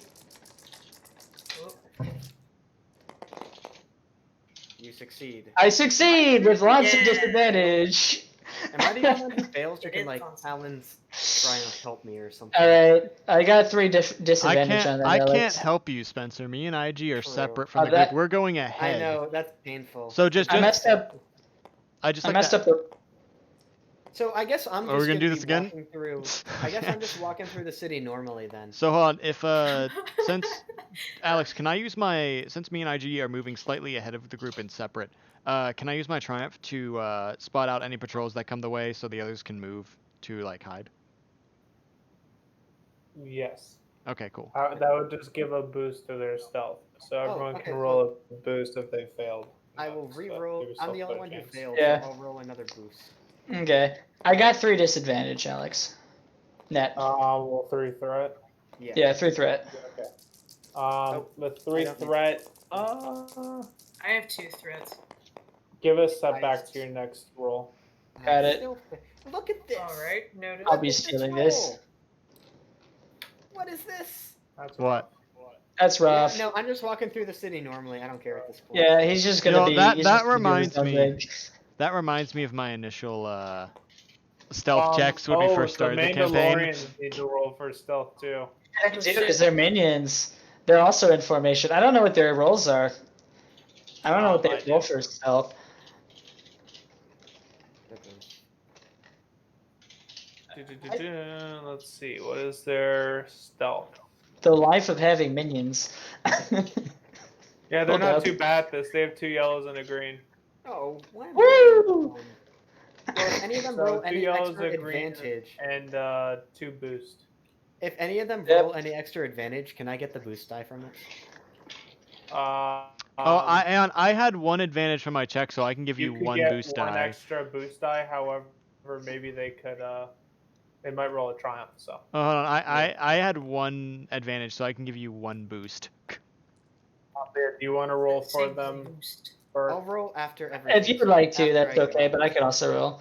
Speaker 6: You succeed.
Speaker 4: I succeed with lots of
Speaker 3: Yeah.
Speaker 4: disadvantage.
Speaker 6: Am I the only one who fails, or
Speaker 3: It
Speaker 6: can
Speaker 3: is
Speaker 6: like
Speaker 3: awesome.
Speaker 6: Alan's triumph help me or something?
Speaker 4: All right, I got 3
Speaker 1: I
Speaker 4: disadvantage on that.
Speaker 1: I
Speaker 4: Alex.
Speaker 1: can't help you, Spencer. Me and IG are
Speaker 6: True.
Speaker 1: separate from
Speaker 4: Oh,
Speaker 1: the group.
Speaker 4: that-
Speaker 1: We're going
Speaker 6: I
Speaker 1: ahead.
Speaker 6: know that's painful.
Speaker 1: So just
Speaker 4: I messed up.
Speaker 1: I just
Speaker 4: I
Speaker 1: like
Speaker 4: messed
Speaker 1: that.
Speaker 4: up the.
Speaker 6: So I guess I'm
Speaker 1: Are we
Speaker 6: just
Speaker 1: gonna do
Speaker 6: be
Speaker 1: this again?
Speaker 6: walking through. I guess I'm just walking through the city normally then.
Speaker 1: So hold on, if since Alex, can I use since me and IG are moving slightly ahead of the group and separate, can I use my triumph to spot out any patrols that come the way so the others can move to like hide?
Speaker 2: Yes.
Speaker 1: Okay, cool.
Speaker 2: That would just give a boost to their stealth. So everyone
Speaker 6: okay,
Speaker 2: can
Speaker 6: so-
Speaker 2: roll a boost if they failed.
Speaker 6: I will
Speaker 2: So
Speaker 6: re-roll.
Speaker 2: give yourself
Speaker 6: I'm the
Speaker 2: a
Speaker 6: only
Speaker 2: better
Speaker 6: one who
Speaker 2: chance.
Speaker 6: failed,
Speaker 4: Yeah.
Speaker 6: so I'll roll another boost.
Speaker 4: Okay, I got 3 disadvantage, Alex. Net.
Speaker 2: Well, 3 threat.
Speaker 4: Yeah, 3 threat.
Speaker 2: Okay. The
Speaker 6: I
Speaker 2: 3
Speaker 6: don't need-
Speaker 2: threat.
Speaker 3: I have 2 threats.
Speaker 2: Give a step back
Speaker 6: Nice.
Speaker 2: to your next roll.
Speaker 4: Got it.
Speaker 6: Look at this.
Speaker 3: Alright, noted.
Speaker 4: I'll be
Speaker 6: Look at
Speaker 4: stealing
Speaker 6: roll.
Speaker 4: this.
Speaker 6: What is this?
Speaker 2: That's
Speaker 1: What?
Speaker 4: That's rough.
Speaker 6: Yeah, no, I'm just walking through the city normally. I don't care at this point.
Speaker 4: Yeah, he's just gonna
Speaker 1: Yo,
Speaker 4: be.
Speaker 1: that-
Speaker 4: he's
Speaker 1: that
Speaker 4: just gonna do
Speaker 1: reminds
Speaker 4: his own
Speaker 1: me.
Speaker 4: thing.
Speaker 1: That reminds me of my initial stealth checks when we first started the
Speaker 2: the
Speaker 1: campaign.
Speaker 2: Mandalorians need to roll for stealth too.
Speaker 4: Because they're minions. They're also in formation. I don't know what their rolls are. I don't know what they roll for stealth.
Speaker 2: Let's see. What is their stealth?
Speaker 4: The life of having minions.
Speaker 2: Yeah, they're
Speaker 4: Hold
Speaker 2: not
Speaker 4: up.
Speaker 2: too bad at this. They have 2 yellows and a green.
Speaker 6: Oh, when?
Speaker 4: Woo!
Speaker 6: Well, if any of them
Speaker 2: So
Speaker 6: roll
Speaker 2: 2
Speaker 6: any
Speaker 2: yellows,
Speaker 6: extra
Speaker 2: a green,
Speaker 6: advantage,
Speaker 2: and 2 boost.
Speaker 6: if any of them
Speaker 4: Yep.
Speaker 6: roll any extra advantage, can I get the boost die from it?
Speaker 1: I had one advantage from my check, so I can give you
Speaker 2: could
Speaker 1: one
Speaker 2: get
Speaker 1: boost
Speaker 2: one
Speaker 1: die.
Speaker 2: extra boost die. However, maybe they could. They might roll a triumph. So.
Speaker 1: Oh, hold on. I had one advantage, so I can give you one boost.
Speaker 2: Do you want to roll for
Speaker 3: Same
Speaker 2: them?
Speaker 3: boost.
Speaker 6: I'll roll after everything.
Speaker 4: If you'd like to,
Speaker 6: After
Speaker 4: that's
Speaker 6: I
Speaker 4: okay.
Speaker 6: roll.
Speaker 4: But I can also roll.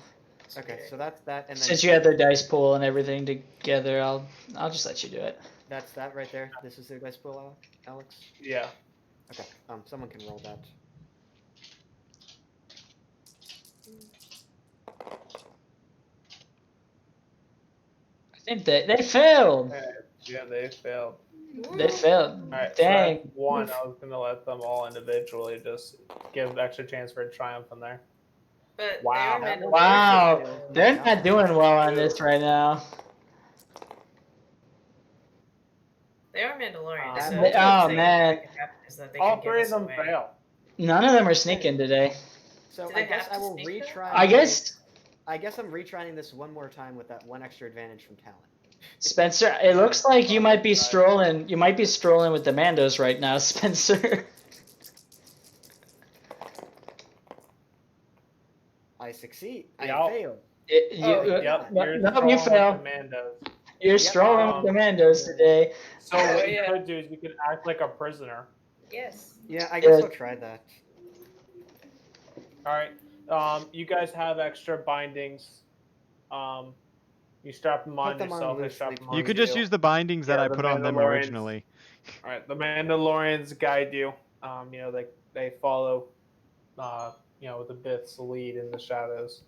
Speaker 6: Okay, so that's that, and then
Speaker 4: Since you have the dice pool and everything together, I'll just let you do it.
Speaker 6: that's that right there. This is the dice pool, Alex.
Speaker 2: Yeah.
Speaker 6: Okay. Someone can roll that.
Speaker 4: I think they failed.
Speaker 2: Yeah, they failed.
Speaker 4: They failed.
Speaker 2: Alright,
Speaker 4: Dang.
Speaker 2: so that's one. I was gonna let them all individually just give extra chance for a triumph in there.
Speaker 3: But
Speaker 2: Wow.
Speaker 3: they are Mandalorians.
Speaker 4: Wow, they're not doing well on this right now.
Speaker 3: They are Mandalorians.
Speaker 2: That
Speaker 3: So
Speaker 2: makes
Speaker 3: the
Speaker 4: Oh
Speaker 3: thing
Speaker 4: man,
Speaker 3: that can happen is that they
Speaker 2: All
Speaker 3: can give
Speaker 2: three of
Speaker 3: us
Speaker 2: them
Speaker 3: away.
Speaker 2: fail.
Speaker 4: none of them are sneaking today.
Speaker 6: So
Speaker 3: Do
Speaker 6: I
Speaker 3: they
Speaker 6: guess
Speaker 3: have
Speaker 6: I
Speaker 3: to
Speaker 6: will
Speaker 3: sneak though?
Speaker 6: retry.
Speaker 4: I guess
Speaker 6: I'm retrying this one more time with that one extra advantage from talent.
Speaker 4: Spencer, it looks like you might be strolling. You might be strolling with the Mandos right now, Spencer.
Speaker 6: I succeed.
Speaker 2: Yep.
Speaker 6: I fail.
Speaker 2: Yep,
Speaker 4: No,
Speaker 2: you're
Speaker 4: you
Speaker 2: strolling
Speaker 4: fail.
Speaker 2: with Commandos.
Speaker 4: You're strolling with the Mandos today.
Speaker 2: So what you
Speaker 3: Yeah.
Speaker 2: could do is you could act like a prisoner.
Speaker 3: Yes.
Speaker 6: Yeah, I guess
Speaker 4: Yeah.
Speaker 6: I'll try that.
Speaker 2: Alright. You guys have extra bindings. You strap them on
Speaker 6: them on
Speaker 2: yourself. They
Speaker 6: loosely,
Speaker 2: strap them on
Speaker 1: You could just use the bindings that
Speaker 2: Yeah,
Speaker 1: I
Speaker 2: the
Speaker 1: put on them
Speaker 2: Mandalorians.
Speaker 1: originally.
Speaker 2: Alright, the Mandalorians guide you. They follow the Bith's lead in the shadows.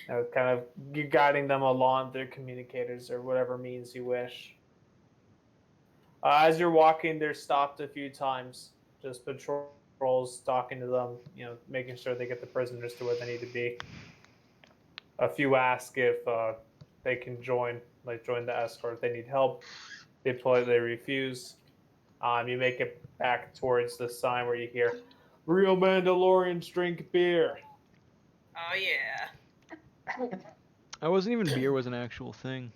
Speaker 2: Kind of you guiding them along their communicators or whatever means you wish. As you're walking, they're stopped a few times. Just patrols talking to them, making sure they get the prisoners to where they need to be. A few ask if they can join the escort if they need help. They politely refuse. You make it back towards the sign where you hear, "Real Mandalorians drink beer."
Speaker 3: Oh yeah.
Speaker 1: I wasn't even beer was an actual thing.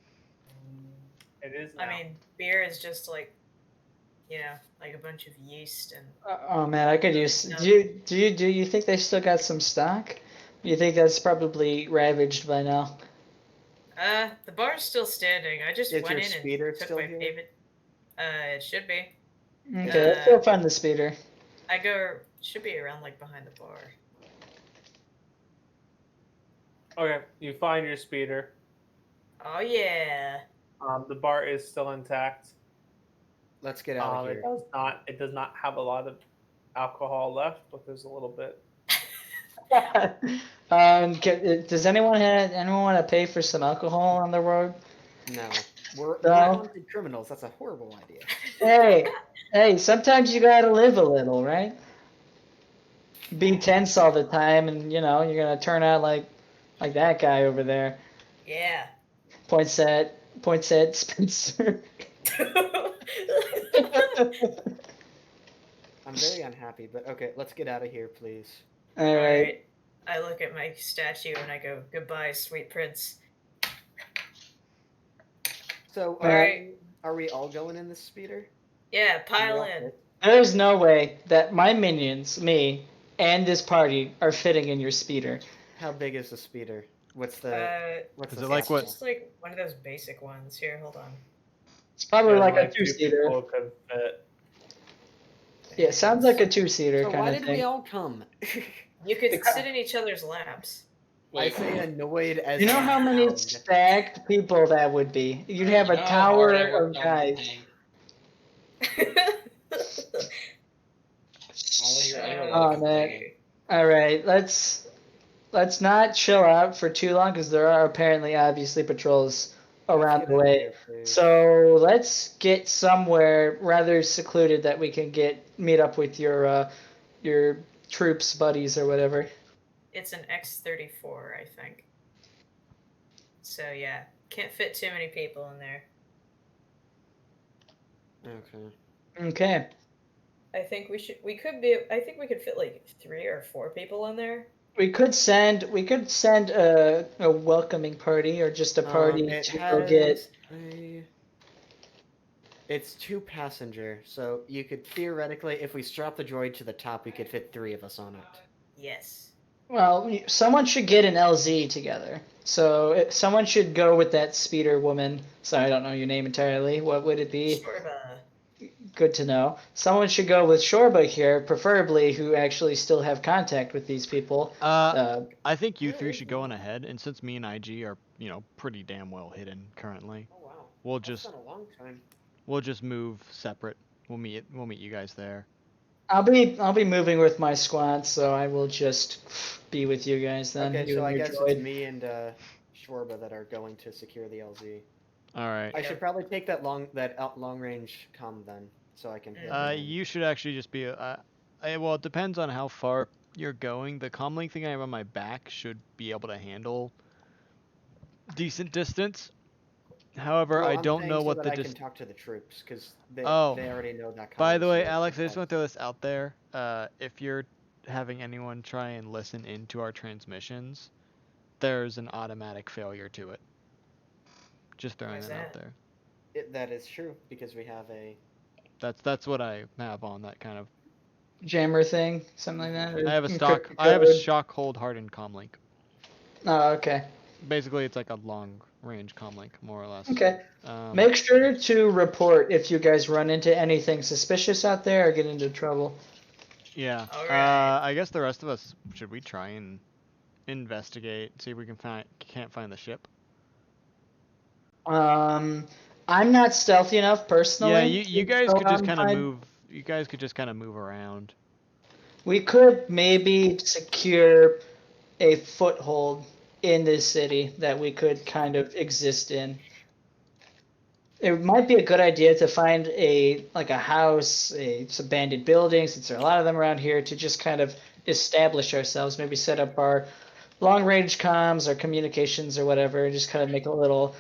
Speaker 2: It is now.
Speaker 3: I mean, beer is just like a bunch of yeast and.
Speaker 4: Oh man, I could use. Do you think they still got some stock? Do you think that's probably ravaged by now?
Speaker 3: The bar's still standing. I just
Speaker 6: Is
Speaker 3: went
Speaker 6: your
Speaker 3: in
Speaker 6: speeder
Speaker 3: and took
Speaker 6: still
Speaker 3: my
Speaker 6: here?
Speaker 3: favorite. It should be.
Speaker 4: Okay, let's go find the speeder.
Speaker 3: Should be around like behind the bar.
Speaker 2: Okay, you find your speeder.
Speaker 3: Oh yeah.
Speaker 2: The bar is still intact.
Speaker 6: Let's get out of here.
Speaker 2: It does not have a lot of alcohol left, but there's a little bit.
Speaker 4: Does anyone want to pay for some alcohol on the road?
Speaker 6: No. We're
Speaker 4: No.
Speaker 6: wanted criminals. That's a horrible idea.
Speaker 4: Hey, sometimes you gotta live a little, right? Be tense all the time, and you're gonna turn out like that guy over there.
Speaker 3: Yeah.
Speaker 4: Points at Spencer.
Speaker 6: I'm very unhappy, but okay, let's get out of here, please.
Speaker 4: All right.
Speaker 3: I look at my statue and I go, "Goodbye, sweet prince."
Speaker 6: So,
Speaker 3: Alright.
Speaker 6: are we all going in this speeder?
Speaker 3: Yeah, pile in.
Speaker 4: There's no way that my minions, me, and this party are fitting in your speeder.
Speaker 6: How big is the speeder? What's the
Speaker 1: Is
Speaker 6: the
Speaker 1: it like
Speaker 6: size?
Speaker 1: what?
Speaker 3: Just like one of those basic ones. Here, hold on.
Speaker 4: It's probably like a
Speaker 2: two
Speaker 4: two-seater.
Speaker 2: people could fit.
Speaker 4: Yeah, sounds like a two-seater
Speaker 6: So
Speaker 4: kind
Speaker 6: why
Speaker 4: of
Speaker 6: did
Speaker 4: thing.
Speaker 6: we all come?
Speaker 3: You could sit in each other's laps.
Speaker 6: I say annoyed as
Speaker 4: You know how many
Speaker 6: sound.
Speaker 4: stacked people that would be? You'd have a
Speaker 5: You know how hard I
Speaker 4: tower
Speaker 5: worked
Speaker 4: of
Speaker 5: on the
Speaker 4: guys.
Speaker 5: thing?
Speaker 4: Oh man! All right, let's not chill out for too long because there are apparently obviously patrols around the way. So let's get somewhere rather secluded that we can meet up with your troops buddies or whatever.
Speaker 3: It's an X-34, I think. So yeah, can't fit too many people in there.
Speaker 6: Okay.
Speaker 4: Okay.
Speaker 3: I think we could fit like 3 or 4 people in there.
Speaker 4: We could send a welcoming party or just a party to go get.
Speaker 6: It's 2-passenger, so you could theoretically, if we strap the droid to the top, we could fit 3 of us on it.
Speaker 3: Yes.
Speaker 4: Well, someone should get an LZ together. So someone should go with that speeder woman. Sorry, I don't know your name entirely. What would it be?
Speaker 3: Shorba.
Speaker 4: Good to know. Someone should go with Shorba here, preferably who actually still have contact with these people.
Speaker 1: I think you 3 should go on ahead, and since me and IG are, pretty damn well hidden currently,
Speaker 6: Oh wow.
Speaker 1: we'll
Speaker 6: That's
Speaker 1: just
Speaker 6: been a long time.
Speaker 1: move separate. We'll meet you guys there.
Speaker 4: I'll be moving with my squad, so I will just be with you guys then.
Speaker 6: Okay,
Speaker 4: you
Speaker 6: so
Speaker 4: and
Speaker 6: I
Speaker 4: your
Speaker 6: guess
Speaker 4: droid.
Speaker 6: it's me and Shorba that are going to secure the LZ.
Speaker 1: All right.
Speaker 6: I should probably take that long range comm then, so I can.
Speaker 1: You should actually just be. Well, it depends on how far you're going. The comlink thing I have on my back should be able to handle decent distance. However, I don't know what the
Speaker 6: I can talk to the troops because they
Speaker 1: Oh.
Speaker 6: they already know that.
Speaker 1: By the way,
Speaker 6: source
Speaker 1: Alex, I
Speaker 6: is
Speaker 1: just want to throw this out there. If you're having anyone try and listen into our transmissions, there's an automatic failure to it. Just throwing that out there.
Speaker 6: that is true because we have a.
Speaker 1: That's what I have on that kind of.
Speaker 4: Jammer thing, something like that.
Speaker 1: I have a
Speaker 4: encrypted
Speaker 1: I have a
Speaker 4: code?
Speaker 1: shock hold hardened comlink.
Speaker 4: Oh, okay.
Speaker 1: Basically, it's like a long range comlink, more or less.
Speaker 4: Okay. Make sure to report if you guys run into anything suspicious out there or get into trouble.
Speaker 1: Yeah.
Speaker 3: Alright.
Speaker 1: I guess the rest of us, should we try and investigate, see if we can't find the ship?
Speaker 4: I'm not stealthy enough personally.
Speaker 1: Yeah, you guys could just kind of
Speaker 4: hide.
Speaker 1: move. You guys could just kind of move around.
Speaker 4: We could maybe secure a foothold in this city that we could kind of exist in. It might be a good idea to find a house, some abandoned buildings, since there are a lot of them around here, to just kind of establish ourselves. Maybe set up our long range comms or communications or whatever, and just kind of make a little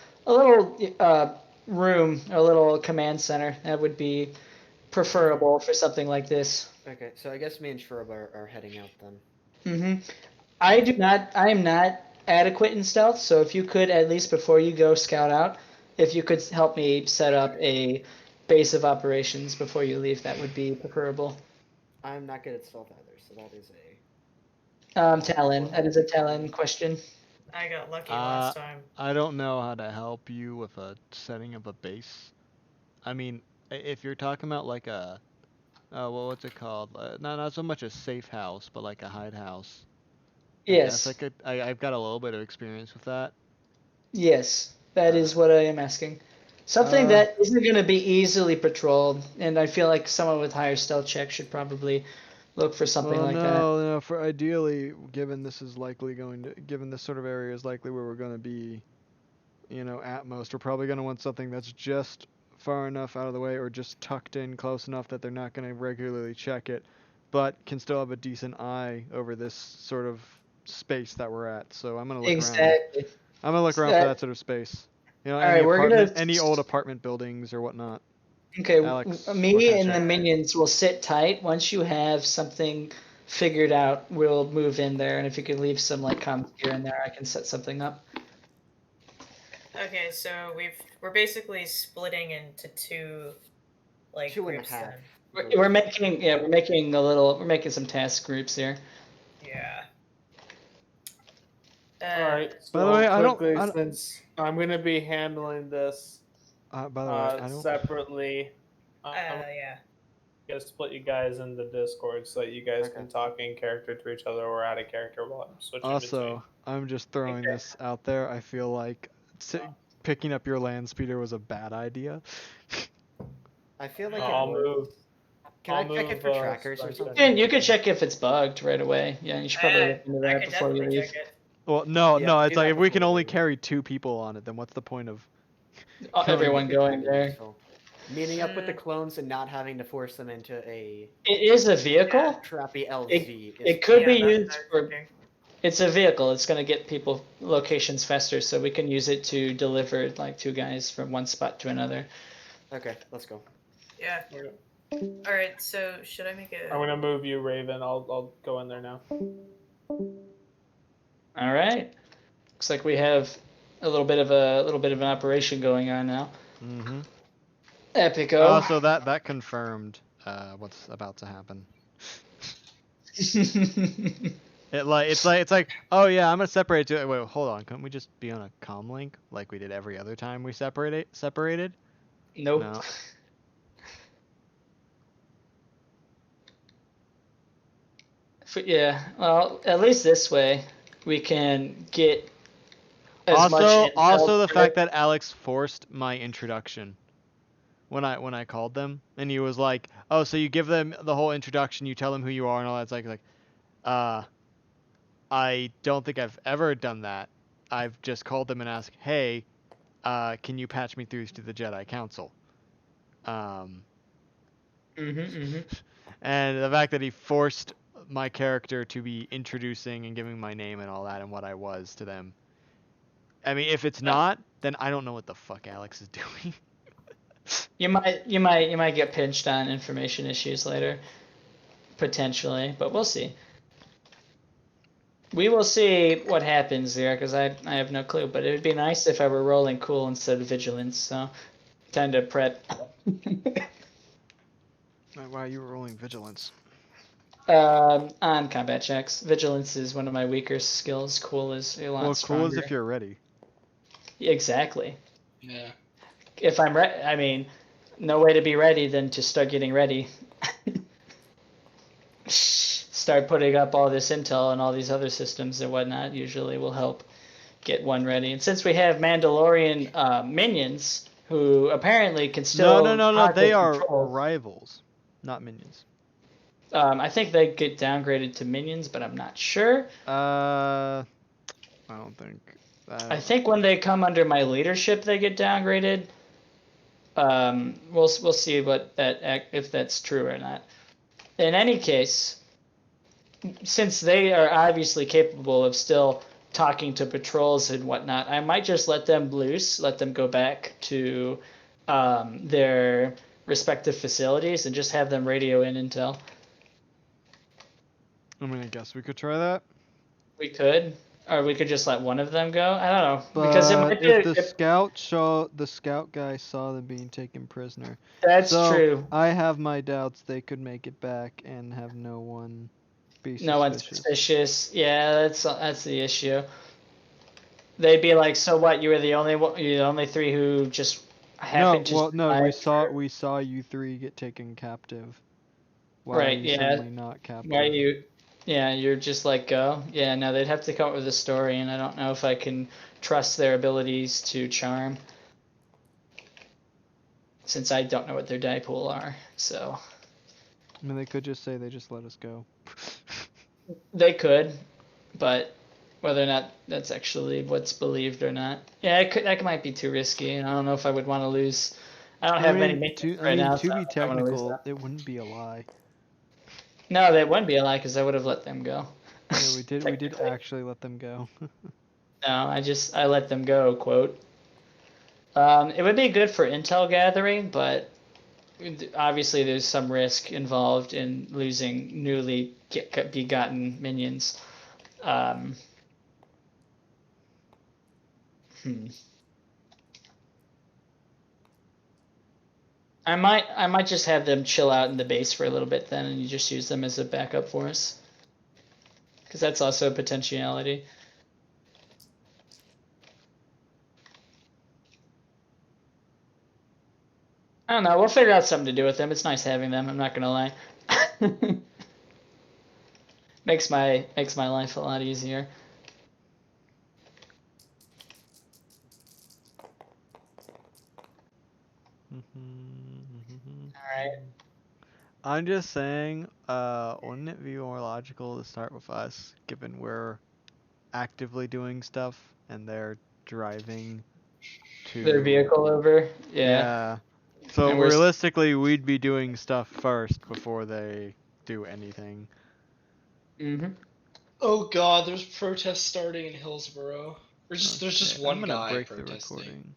Speaker 4: room, a little command center. That would be preferable for something like this.
Speaker 6: Okay, so I guess me and Shorba are heading out then.
Speaker 4: I am not adequate in stealth, so if you could, at least before you go scout out, if you could help me set up a base of operations before you leave, that would be preferable.
Speaker 6: I'm not good at stealth either, so that is a.
Speaker 4: Talon. That is a Talon question.
Speaker 3: I got lucky last time.
Speaker 1: I don't know how to help you with a setting of a base. I mean, if you're talking about like a, well, what's it called? Not so much a safe house, but like a hide house.
Speaker 4: Yes.
Speaker 1: I've got a little bit of experience with that.
Speaker 4: Yes, that is what I am asking. Something that isn't going to be easily patrolled, and I feel like someone with higher stealth check should probably look for something like that.
Speaker 1: No, for ideally, given this sort of area is likely where we're going to be, at most, we're probably going to want something that's just far enough out of the way or just tucked in close enough that they're not going to regularly check it, but can still have a decent eye over this sort of space that we're at. So I'm going to look around. I'm going to look around for that sort of space. Any old apartment buildings or whatnot.
Speaker 4: Okay,
Speaker 1: Alex,
Speaker 4: me and the minions will sit tight. Once you have something figured out, we'll move in there. And if you could leave some comms gear in there, I can set something up.
Speaker 3: Okay, so we're basically splitting into two,
Speaker 6: 2.5.
Speaker 3: then.
Speaker 4: We're making some task groups here.
Speaker 3: Yeah.
Speaker 2: Alright, so
Speaker 1: by the way, I don't-
Speaker 2: since I'm gonna be handling this
Speaker 1: by the way, I don't.
Speaker 2: separately,
Speaker 3: Yeah.
Speaker 2: gonna split you guys into Discord so that you guys can talk in character to each other or out of character while I'm switching
Speaker 1: Also, I'm just throwing this out there. I feel like picking up your land speeder was a bad idea.
Speaker 6: I feel like
Speaker 2: I'll move.
Speaker 6: Can I check it for trackers or something?
Speaker 4: You could check if it's bugged right away. Yeah, you should probably look into that before you leave.
Speaker 3: Check it.
Speaker 1: Well, no, it's
Speaker 6: do
Speaker 1: like
Speaker 6: that
Speaker 1: if we
Speaker 6: before
Speaker 1: can
Speaker 6: we
Speaker 1: only
Speaker 6: leave.
Speaker 1: carry 2 people on it, then what's the point of
Speaker 4: Everyone going there?
Speaker 6: Meeting up with the clones and not having to force them into a
Speaker 4: It is a vehicle.
Speaker 6: trappy LZ.
Speaker 4: It could be
Speaker 3: that's
Speaker 4: used for. It's a vehicle. It's going to get people locations faster, so we can use it to deliver 2 guys from one spot to another.
Speaker 6: Okay, let's go.
Speaker 3: Yeah. Alright, so should I make a...
Speaker 2: I'm gonna move you, Raven. I'll go in there now.
Speaker 4: All right. Looks like we have a little bit of an operation going on now.
Speaker 1: Mm-hmm.
Speaker 4: Epico.
Speaker 1: So that confirmed what's about to happen. It's like oh yeah, I'm gonna separate to wait, hold on, couldn't we just be on a comm link like we did every other time we separated?
Speaker 4: Nope.
Speaker 1: No.
Speaker 4: Yeah, well, at least this way we can get as much intel.
Speaker 1: Also the fact that Alex forced my introduction when I called them, and he was like, "Oh, so you give them the whole introduction, you tell them who you are and all that." It's like I don't think I've ever done that. I've just called them and asked, "Hey, can you patch me through to the Jedi Council?" And the fact that he forced my character to be introducing and giving my name and all that and what I was to them. I mean, if it's not, then I don't know what the fuck Alex is doing.
Speaker 4: You might get pinched on information issues later, potentially, but we'll see. We will see what happens there, because I have no clue. But it would be nice if I were rolling cool instead of vigilance. So, time to prep.
Speaker 1: Why are you rolling vigilance?
Speaker 4: On combat checks, vigilance is one of my weaker skills. Cool is a lot stronger.
Speaker 1: Cool is if you're ready.
Speaker 4: Exactly.
Speaker 5: Yeah.
Speaker 4: If I'm ready, I mean, no way to be ready than to start getting ready. Start putting up all this intel and all these other systems and whatnot usually will help get one ready. And since we have Mandalorian minions who apparently can still
Speaker 1: no, they are rivals, not minions.
Speaker 4: I think they get downgraded to minions, but I'm not sure.
Speaker 1: I don't think.
Speaker 4: I think when they come under my leadership, they get downgraded. We'll see what if that's true or not. In any case, since they are obviously capable of still talking to patrols and whatnot, I might just let them loose, let them go back to their respective facilities, and just have them radio in intel.
Speaker 1: I mean, I guess we could try that.
Speaker 4: We could, or we could just let one of them go. I don't know,
Speaker 1: But
Speaker 4: because it might be
Speaker 1: if the scout guy saw them being taken prisoner.
Speaker 4: That's true.
Speaker 1: I have my doubts they could make it back and have no one be suspicious.
Speaker 4: No one's suspicious. Yeah, that's the issue. They'd be like, "So what? You were the only one. You're the only three who just happened to."
Speaker 1: No. We saw you three get taken captive. Why
Speaker 4: right.
Speaker 1: are you suddenly not captive?
Speaker 4: Why you? Yeah, you're just like go. Yeah, no, they'd have to come up with a story, and I don't know if I can trust their abilities to charm, since I don't know what their die pool are. So.
Speaker 1: I mean, they could just say they just let us go.
Speaker 4: They could, but whether or not that's actually what's believed or not, yeah, that might be too risky. I don't know if I would want to lose. I don't have many minions right now.
Speaker 1: To be technical, it wouldn't be a lie.
Speaker 4: No, that wouldn't be a lie because I would have let them go.
Speaker 1: Yeah, we did. We did actually let them go.
Speaker 4: No, I let them go. Quote. It would be good for intel gathering, but obviously there's some risk involved in losing newly begotten minions. I might just have them chill out in the base for a little bit then, and you just use them as a backup for us, because that's also a potentiality. I don't know. We'll figure out something to do with them. It's nice having them. I'm not gonna lie. makes my life a lot easier. Alright.
Speaker 1: I'm just saying, wouldn't it be more logical to start with us, given we're actively doing stuff and they're driving to
Speaker 4: their vehicle over?
Speaker 1: Yeah. So realistically, we'd be doing stuff first before they do anything.
Speaker 5: Oh god, there's protests starting in Hillsboro. There's just one guy protesting.